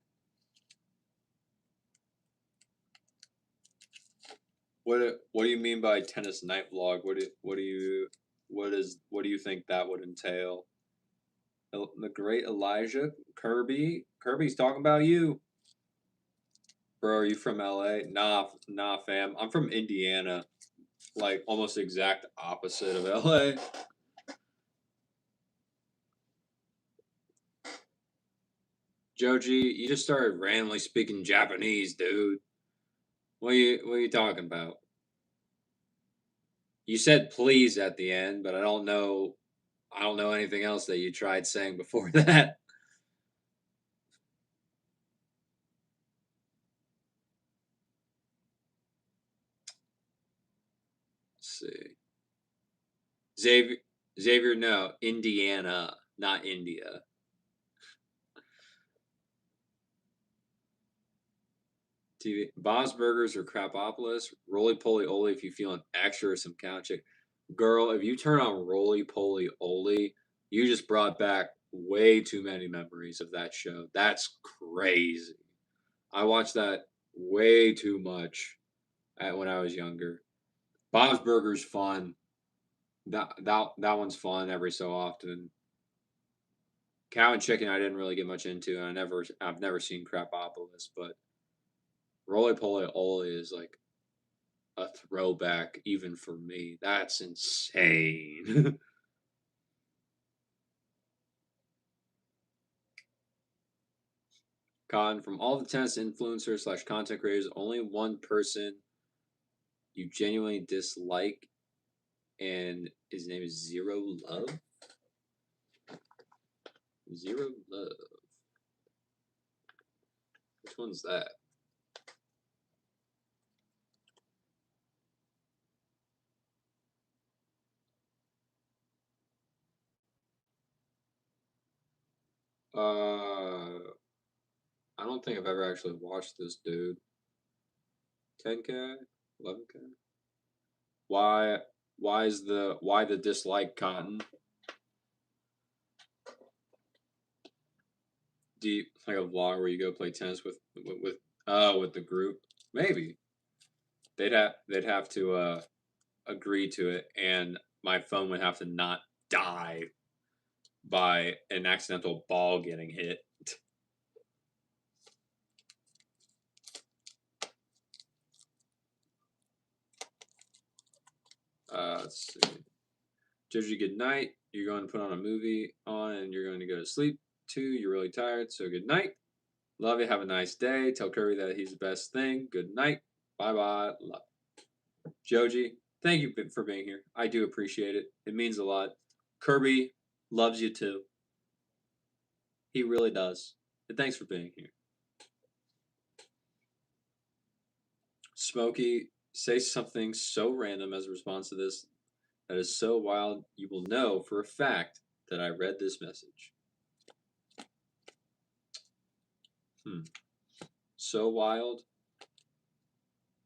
What do you mean by tennis night vlog? What do you think that would entail? The great Elijah Kirby's talking about you, bro. Are you from LA? Nah, fam. I'm from Indiana, like almost exact opposite of LA. Joji, you just started randomly speaking Japanese, dude. What are you talking about? You said please at the end, but I don't know anything else that you tried saying before that. Let's see. Xavier Xavier, no, Indiana, not India. TV Bob's Burgers or Crapopolis, Roly Poly Oly if you feeling extra or some couch chick. Girl, if you turn on Roly Poly Oly, you just brought back way too many memories of that show. That's crazy. I watched that way too much when I was younger. Bob's Burgers fun. That one's fun every so often. Cow and Chicken I didn't really get much into, and I've never seen Crapopolis, but Roly Poly Oly is like a throwback even for me. That's insane. Cotton, from all the tennis influencers slash content creators, only one person you genuinely dislike, and his name is Zero Love. Zero Love. Which one's that? I don't think I've ever actually watched this dude. 10K, 11K. Why? Why the dislike, Cotton? Deep like a vlog where you go play tennis with the group. Maybe they'd have to agree to it, and my phone would have to not die by an accidental ball getting hit. Let's see. Joji, good night. You're going to put on a movie on, and you're going to go to sleep too. You're really tired, so good night. Love you. Have a nice day. Tell Curry that he's the best thing. Good night. Bye bye. Love. Joji, Thank you for being here. I do appreciate it. It means a lot. Kirby loves you too. He really does. And thanks for being here. Smokey, say something so random as a response to this that is so wild you will know for a fact that I read this message. So wild?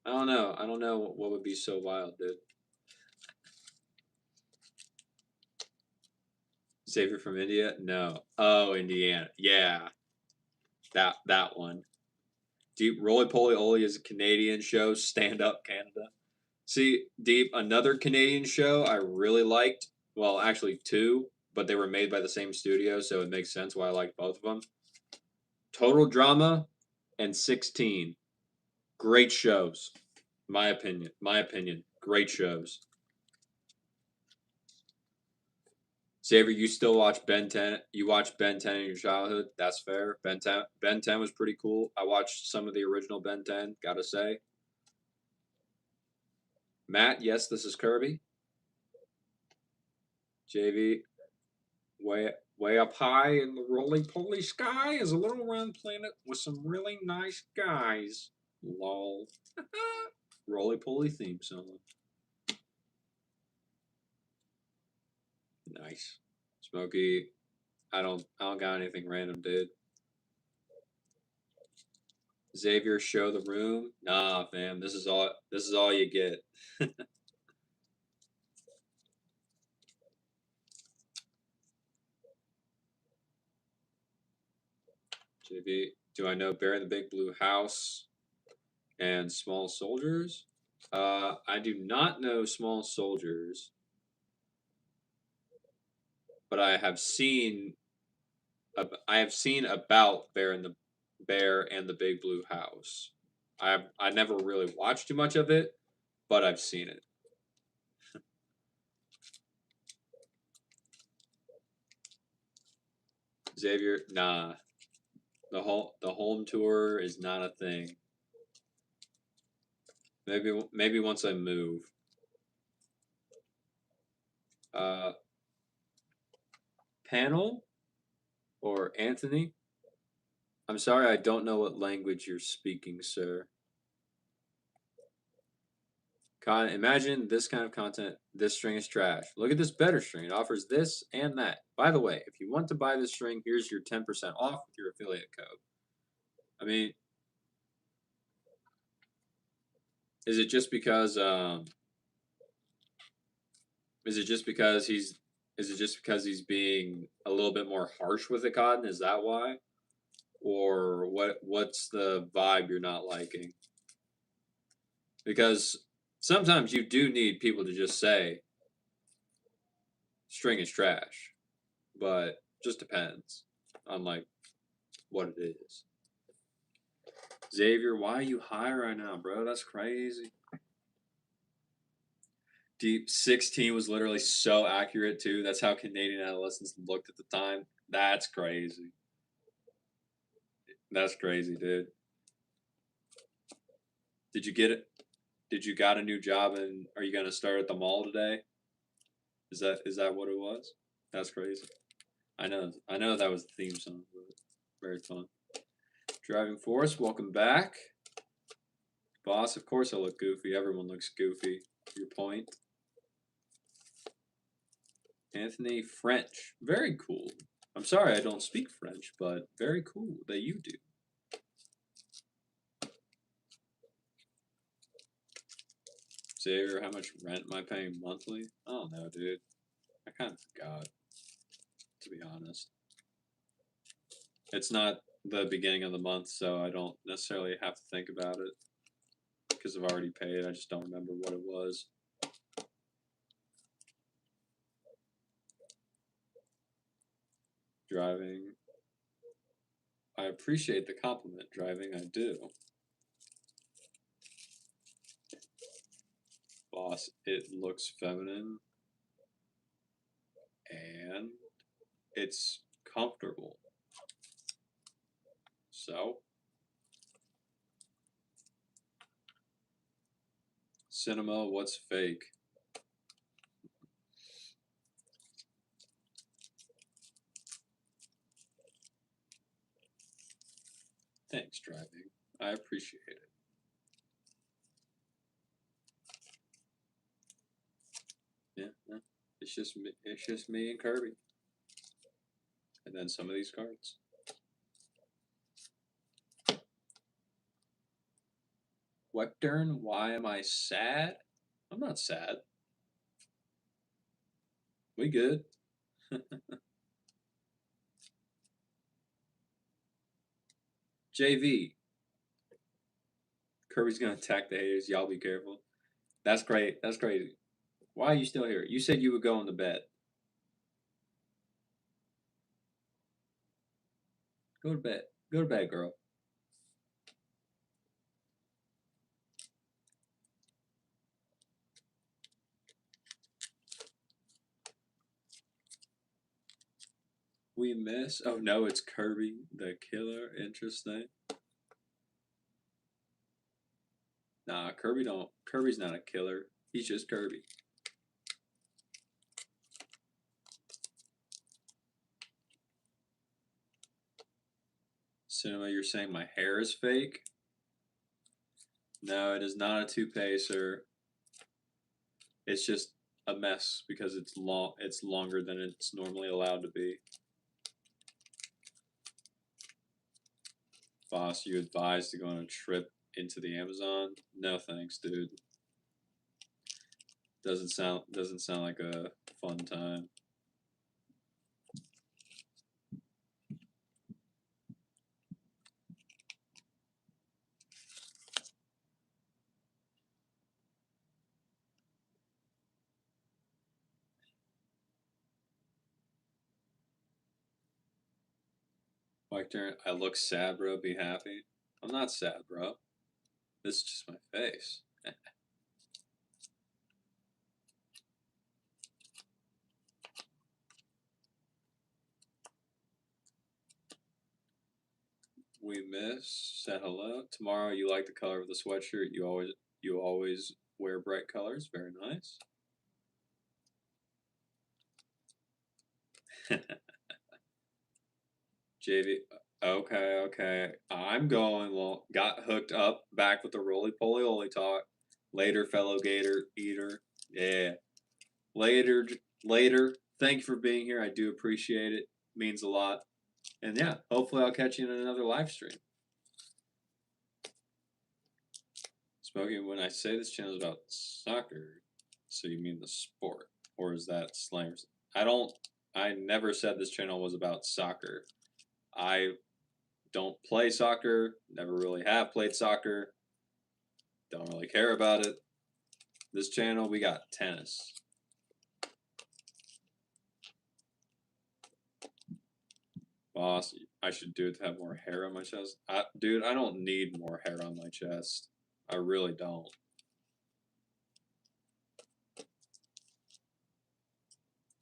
I don't know. I don't know what would be so wild, dude. Xavier from India? No. Oh, Indiana. Yeah. That one. Deep Roly Poly Oly is a Canadian show. Stand Up Canada. See, Deep, another Canadian show I really liked. Well, actually two, but they were made by the same studio, so it makes sense why I like both of them. Total Drama and 16. Great shows. My opinion. My opinion. Great shows. Xavier, you still watch Ben 10? You watched Ben 10 in your childhood? That's fair. Ben 10 was pretty cool. I watched some of the original Ben 10, gotta say. Matt, yes, this is Kirby. JV, way up high in the roly poly sky is a little round planet with some really nice guys. Lol. Roly poly theme song. Nice. Smokey, I don't got anything random, dude. Xavier, show the room. Nah, fam. This is all you get. JV, do I know Bear in the Big Blue House and Small Soldiers? I do not know Small Soldiers, but I have seen about Bear and the Big Blue House. I never really watched too much of it, but I've seen it. Xavier, nah. The home tour is not a thing. Maybe once I move. Panel or Anthony? I'm sorry, I don't know what language you're speaking, sir. Imagine this kind of content. This string is trash. Look at this better string. It offers this and that. By the way, if you want to buy this string, here's your 10% off with your affiliate code. I mean, is it just because he's being a little bit more harsh with the cotton? Is that why? Or what's the vibe you're not liking? Because sometimes you do need people to just say string is trash, but just depends on like what it is. Xavier, why are you high right now, bro? That's crazy. Deep 16 was literally so accurate too. That's how Canadian adolescents looked at the time. That's crazy. That's crazy, dude. Did you get it? Did you got a new job and are you gonna start at the mall today? Is that what it was? That's crazy. I know that was the theme song, but very fun. Driving Force, welcome back. Boss, of course I look goofy. Everyone looks goofy. Your point. Anthony French. Very cool. I'm sorry I don't speak French, but very cool that you do. Xavier, how much rent am I paying monthly? I don't know, dude. I kind of forgot, to be honest. It's not the beginning of the month, so I don't necessarily have to think about it because I've already paid. I just don't remember what it was. Driving. I appreciate the compliment, driving. I do. Boss, it looks feminine. And it's comfortable. So, cinema, what's fake? driving. I appreciate it. Yeah, yeah. It's just me and Kirby. And then some of these cards. Wectern, why am I sad? I'm not sad. We good. JV. Kirby's gonna attack the haters. Y'all be careful. That's great. That's crazy. Why are you still here? You said you would go into bed. Go to bed. Go to bed, girl. We miss. Oh no, it's Kirby the killer. Interesting. Nah, Kirby don't. Kirby's not a killer. He's just Kirby. Cinema, you're saying my hair is fake? No, it is not a toupee, sir. It's just a mess because it's long. It's longer than it's normally allowed to be. Boss, you advised to go on a trip into the Amazon? No thanks, dude. Doesn't sound like a fun time. Victor, I look sad, bro. Be happy. I'm not sad, bro. This is just my face. We miss. Said hello. Tomorrow, you like the color of the sweatshirt. You always wear bright colors. Very nice. JV. Okay, okay. I'm going. Well, got hooked up. Back with the roly poly oly talk. Later, fellow Gator eater. Yeah. Later, later. Thank you for being here. I do appreciate it. Means a lot. And yeah, hopefully I'll catch you in another live stream. Smokey, when I say this channel is about soccer, so you mean the sport, or is that slang? I never said this channel was about soccer. I don't play soccer, never really have played soccer, don't really care about it. This channel, we got tennis. Boss, I should do it to have more hair on my chest. Dude, I don't need more hair on my chest. I really don't.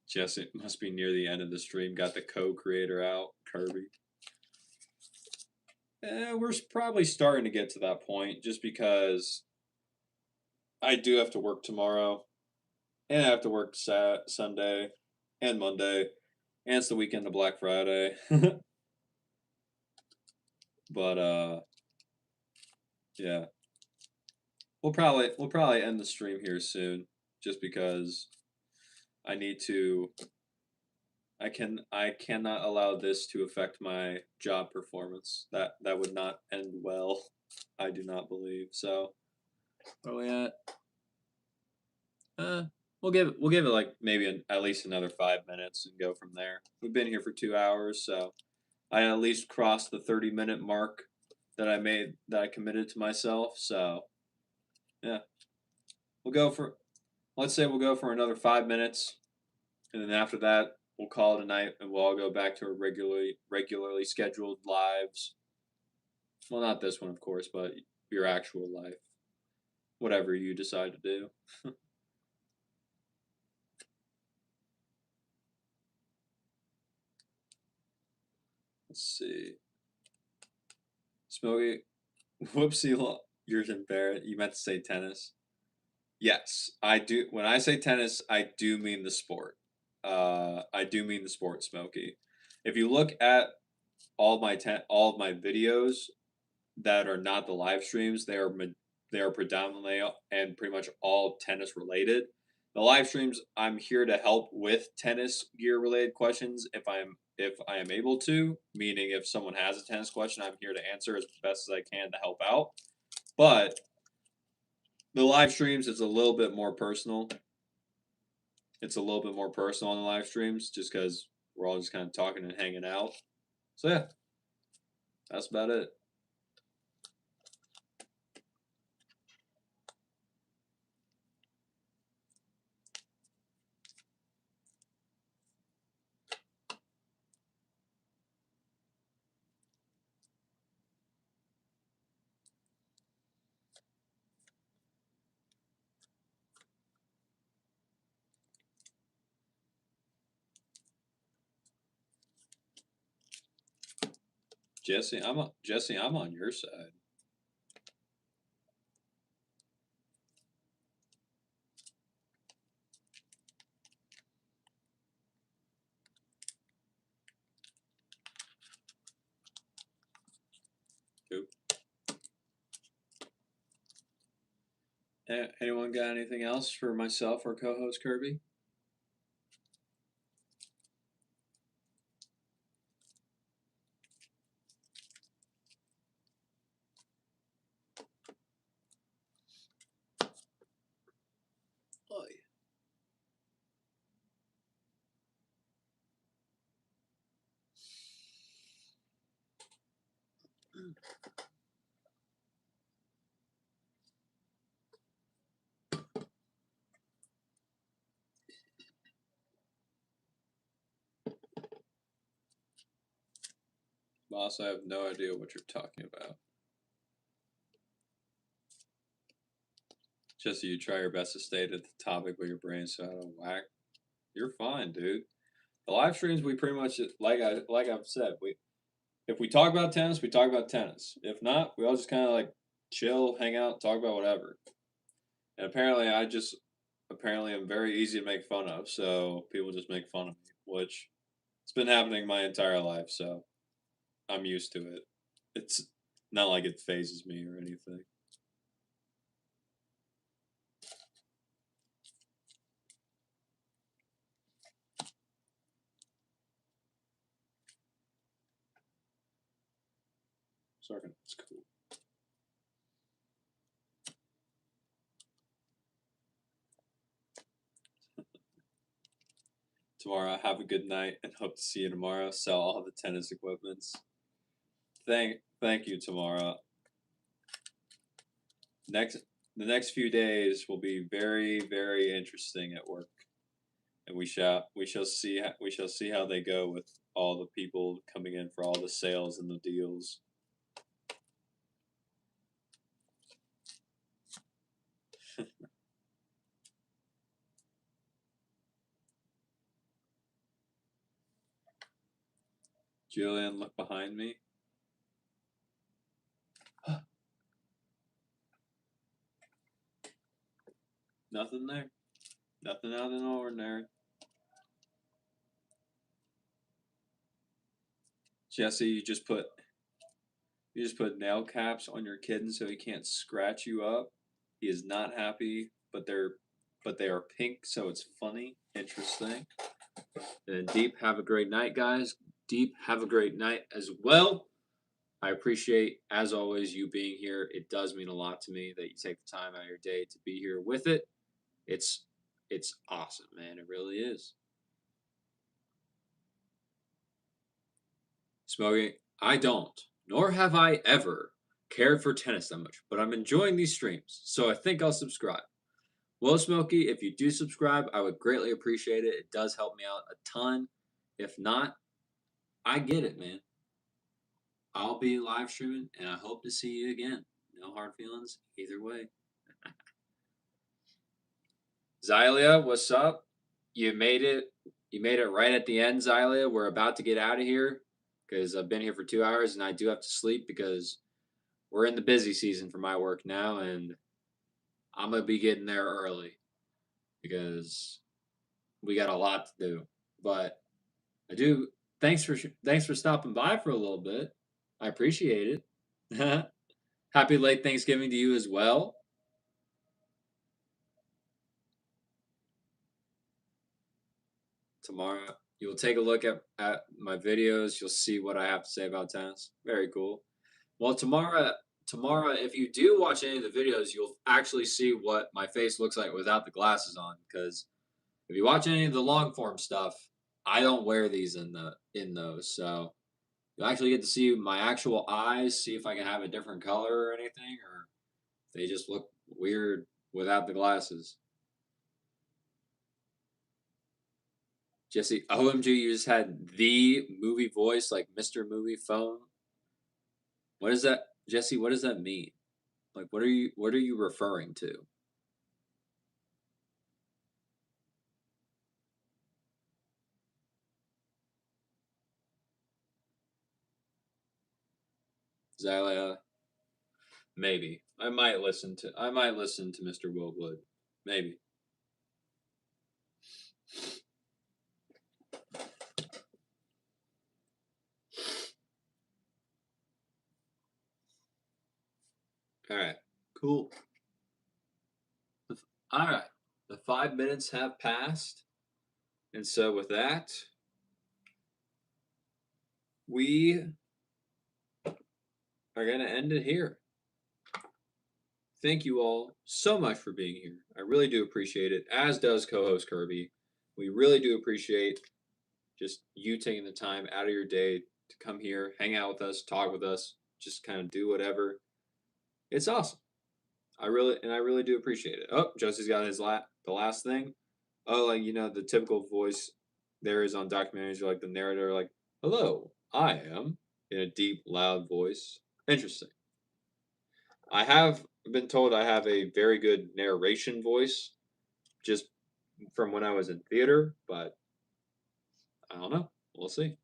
Jess, it must be near the end of the stream. Got the co-creator out, Kirby. We're probably starting to get to that point just because I do have to work tomorrow, and I have to work Sunday and Monday, and it's the weekend of Black Friday. But yeah, we'll probably end the stream here soon, just because I need to. I cannot allow this to affect my job performance. That would not end well. I do not believe so. Where are we at? We'll give it like maybe at least another 5 minutes and go from there. We've been here for 2 hours, so I at least crossed the 30-minute mark that I committed to myself. So yeah, let's say we'll go for another 5 minutes, and then after that we'll call it a night, and we'll all go back to our regularly scheduled lives. Well, not this one, of course, but your actual life, whatever you decide to do. Let's see. Smokey, whoopsie, you're embarrassed. You meant to say tennis. Yes, I do. When I say tennis, I do mean the sport. I do mean the sport, Smokey. If you look at all of my videos, that are not the live streams. They are predominantly and pretty much all tennis related. The live streams, I'm here to help with tennis gear related questions if I am able to, meaning if someone has a tennis question, I'm here to answer as best as I can to help out. But the live streams is a little bit more personal. It's a little bit more personal on the live streams just because we're all just kind of talking and hanging out. So yeah, that's about it. Jesse, I'm on your side. Too. Anyone got anything else for myself or co-host Kirby? Oh, yeah. Boss, I have no idea what you're talking about. Just so you try your best to stay at the topic, but your brain's so out of whack. You're fine, dude. The live streams, we pretty much like I've said, we if we talk about tennis, we talk about tennis. If not, we all just kind of like chill, hang out, talk about whatever. And apparently I'm very easy to make fun of, so people just make fun of me, which it's been happening my entire life, so I'm used to it. It's not like it phases me or anything. Sorry, it's cool. Tomorrow, have a good night and hope to see you tomorrow. Sell all the tennis equipments. Thank you, Tamara. The next few days will be very interesting at work, and we shall see how they go with all the people coming in for all the sales and the deals. Julian, look behind me. Nothing there. Nothing out of the ordinary. Jesse, you just put nail caps on your kitten so he can't scratch you up. He is not happy, but they are pink, so it's funny, interesting. And Deep, have a great night, guys. Deep, have a great night as well. I appreciate, as always, you being here. It does mean a lot to me that you take the time out of your day to be here with it. It's it's awesome, man. It really is. Smokey, I don't, nor have I ever cared for tennis that much, but I'm enjoying these streams, so I think I'll subscribe. Well, Smokey, if you do subscribe, I would greatly appreciate it. It does help me out a ton. If not, I get it, man. I'll be live streaming, and I hope to see you again. No hard feelings either way. Xylia, what's up? You made it. You made it right at the end, Xylia. We're about to get out of here because I've been here for 2 hours and I do have to sleep because we're in the busy season for my work now, and I'm gonna be getting there early because we got a lot to do. But I do. Thanks for stopping by for a little bit. I appreciate it. Happy late Thanksgiving to you as well. Tomorrow, you'll take a look at my videos. You'll see what I have to say about tennis. Very cool. Well, tomorrow, if you do watch any of the videos, you'll actually see what my face looks like without the glasses on. Because if you watch any of the long form stuff, I don't wear these in those. So you'll actually get to see my actual eyes, see if I can have a different color or anything, or if they just look weird without the glasses. Jesse, OMG, you just had the movie voice, like Mr. Movie Phone. What is that, Jesse? What does that mean? Like, what are you referring to? Is that like maybe I might listen to Mr. Willwood. Maybe. All right. Cool. All right. The 5 minutes have passed, and so with that, we are gonna end it here. Thank you all so much for being here. I really do appreciate it, as does co-host Kirby. We really do appreciate just you taking the time out of your day to come here, hang out with us, talk with us, just kind of do whatever. It's awesome. I really do appreciate it. Oh, Jesse's got the last thing. Oh, like the typical voice there is on documentaries, like the narrator, like, "Hello, I am," in a deep, loud voice. Interesting. I have been told I have a very good narration voice, just from when I was in theater, but I don't know. We'll see.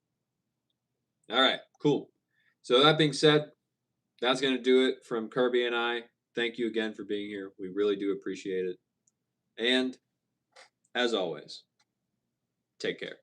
All right, cool. So that being said, that's gonna do it from Kirby and I. Thank you again for being here. We really do appreciate it. And as always, take care.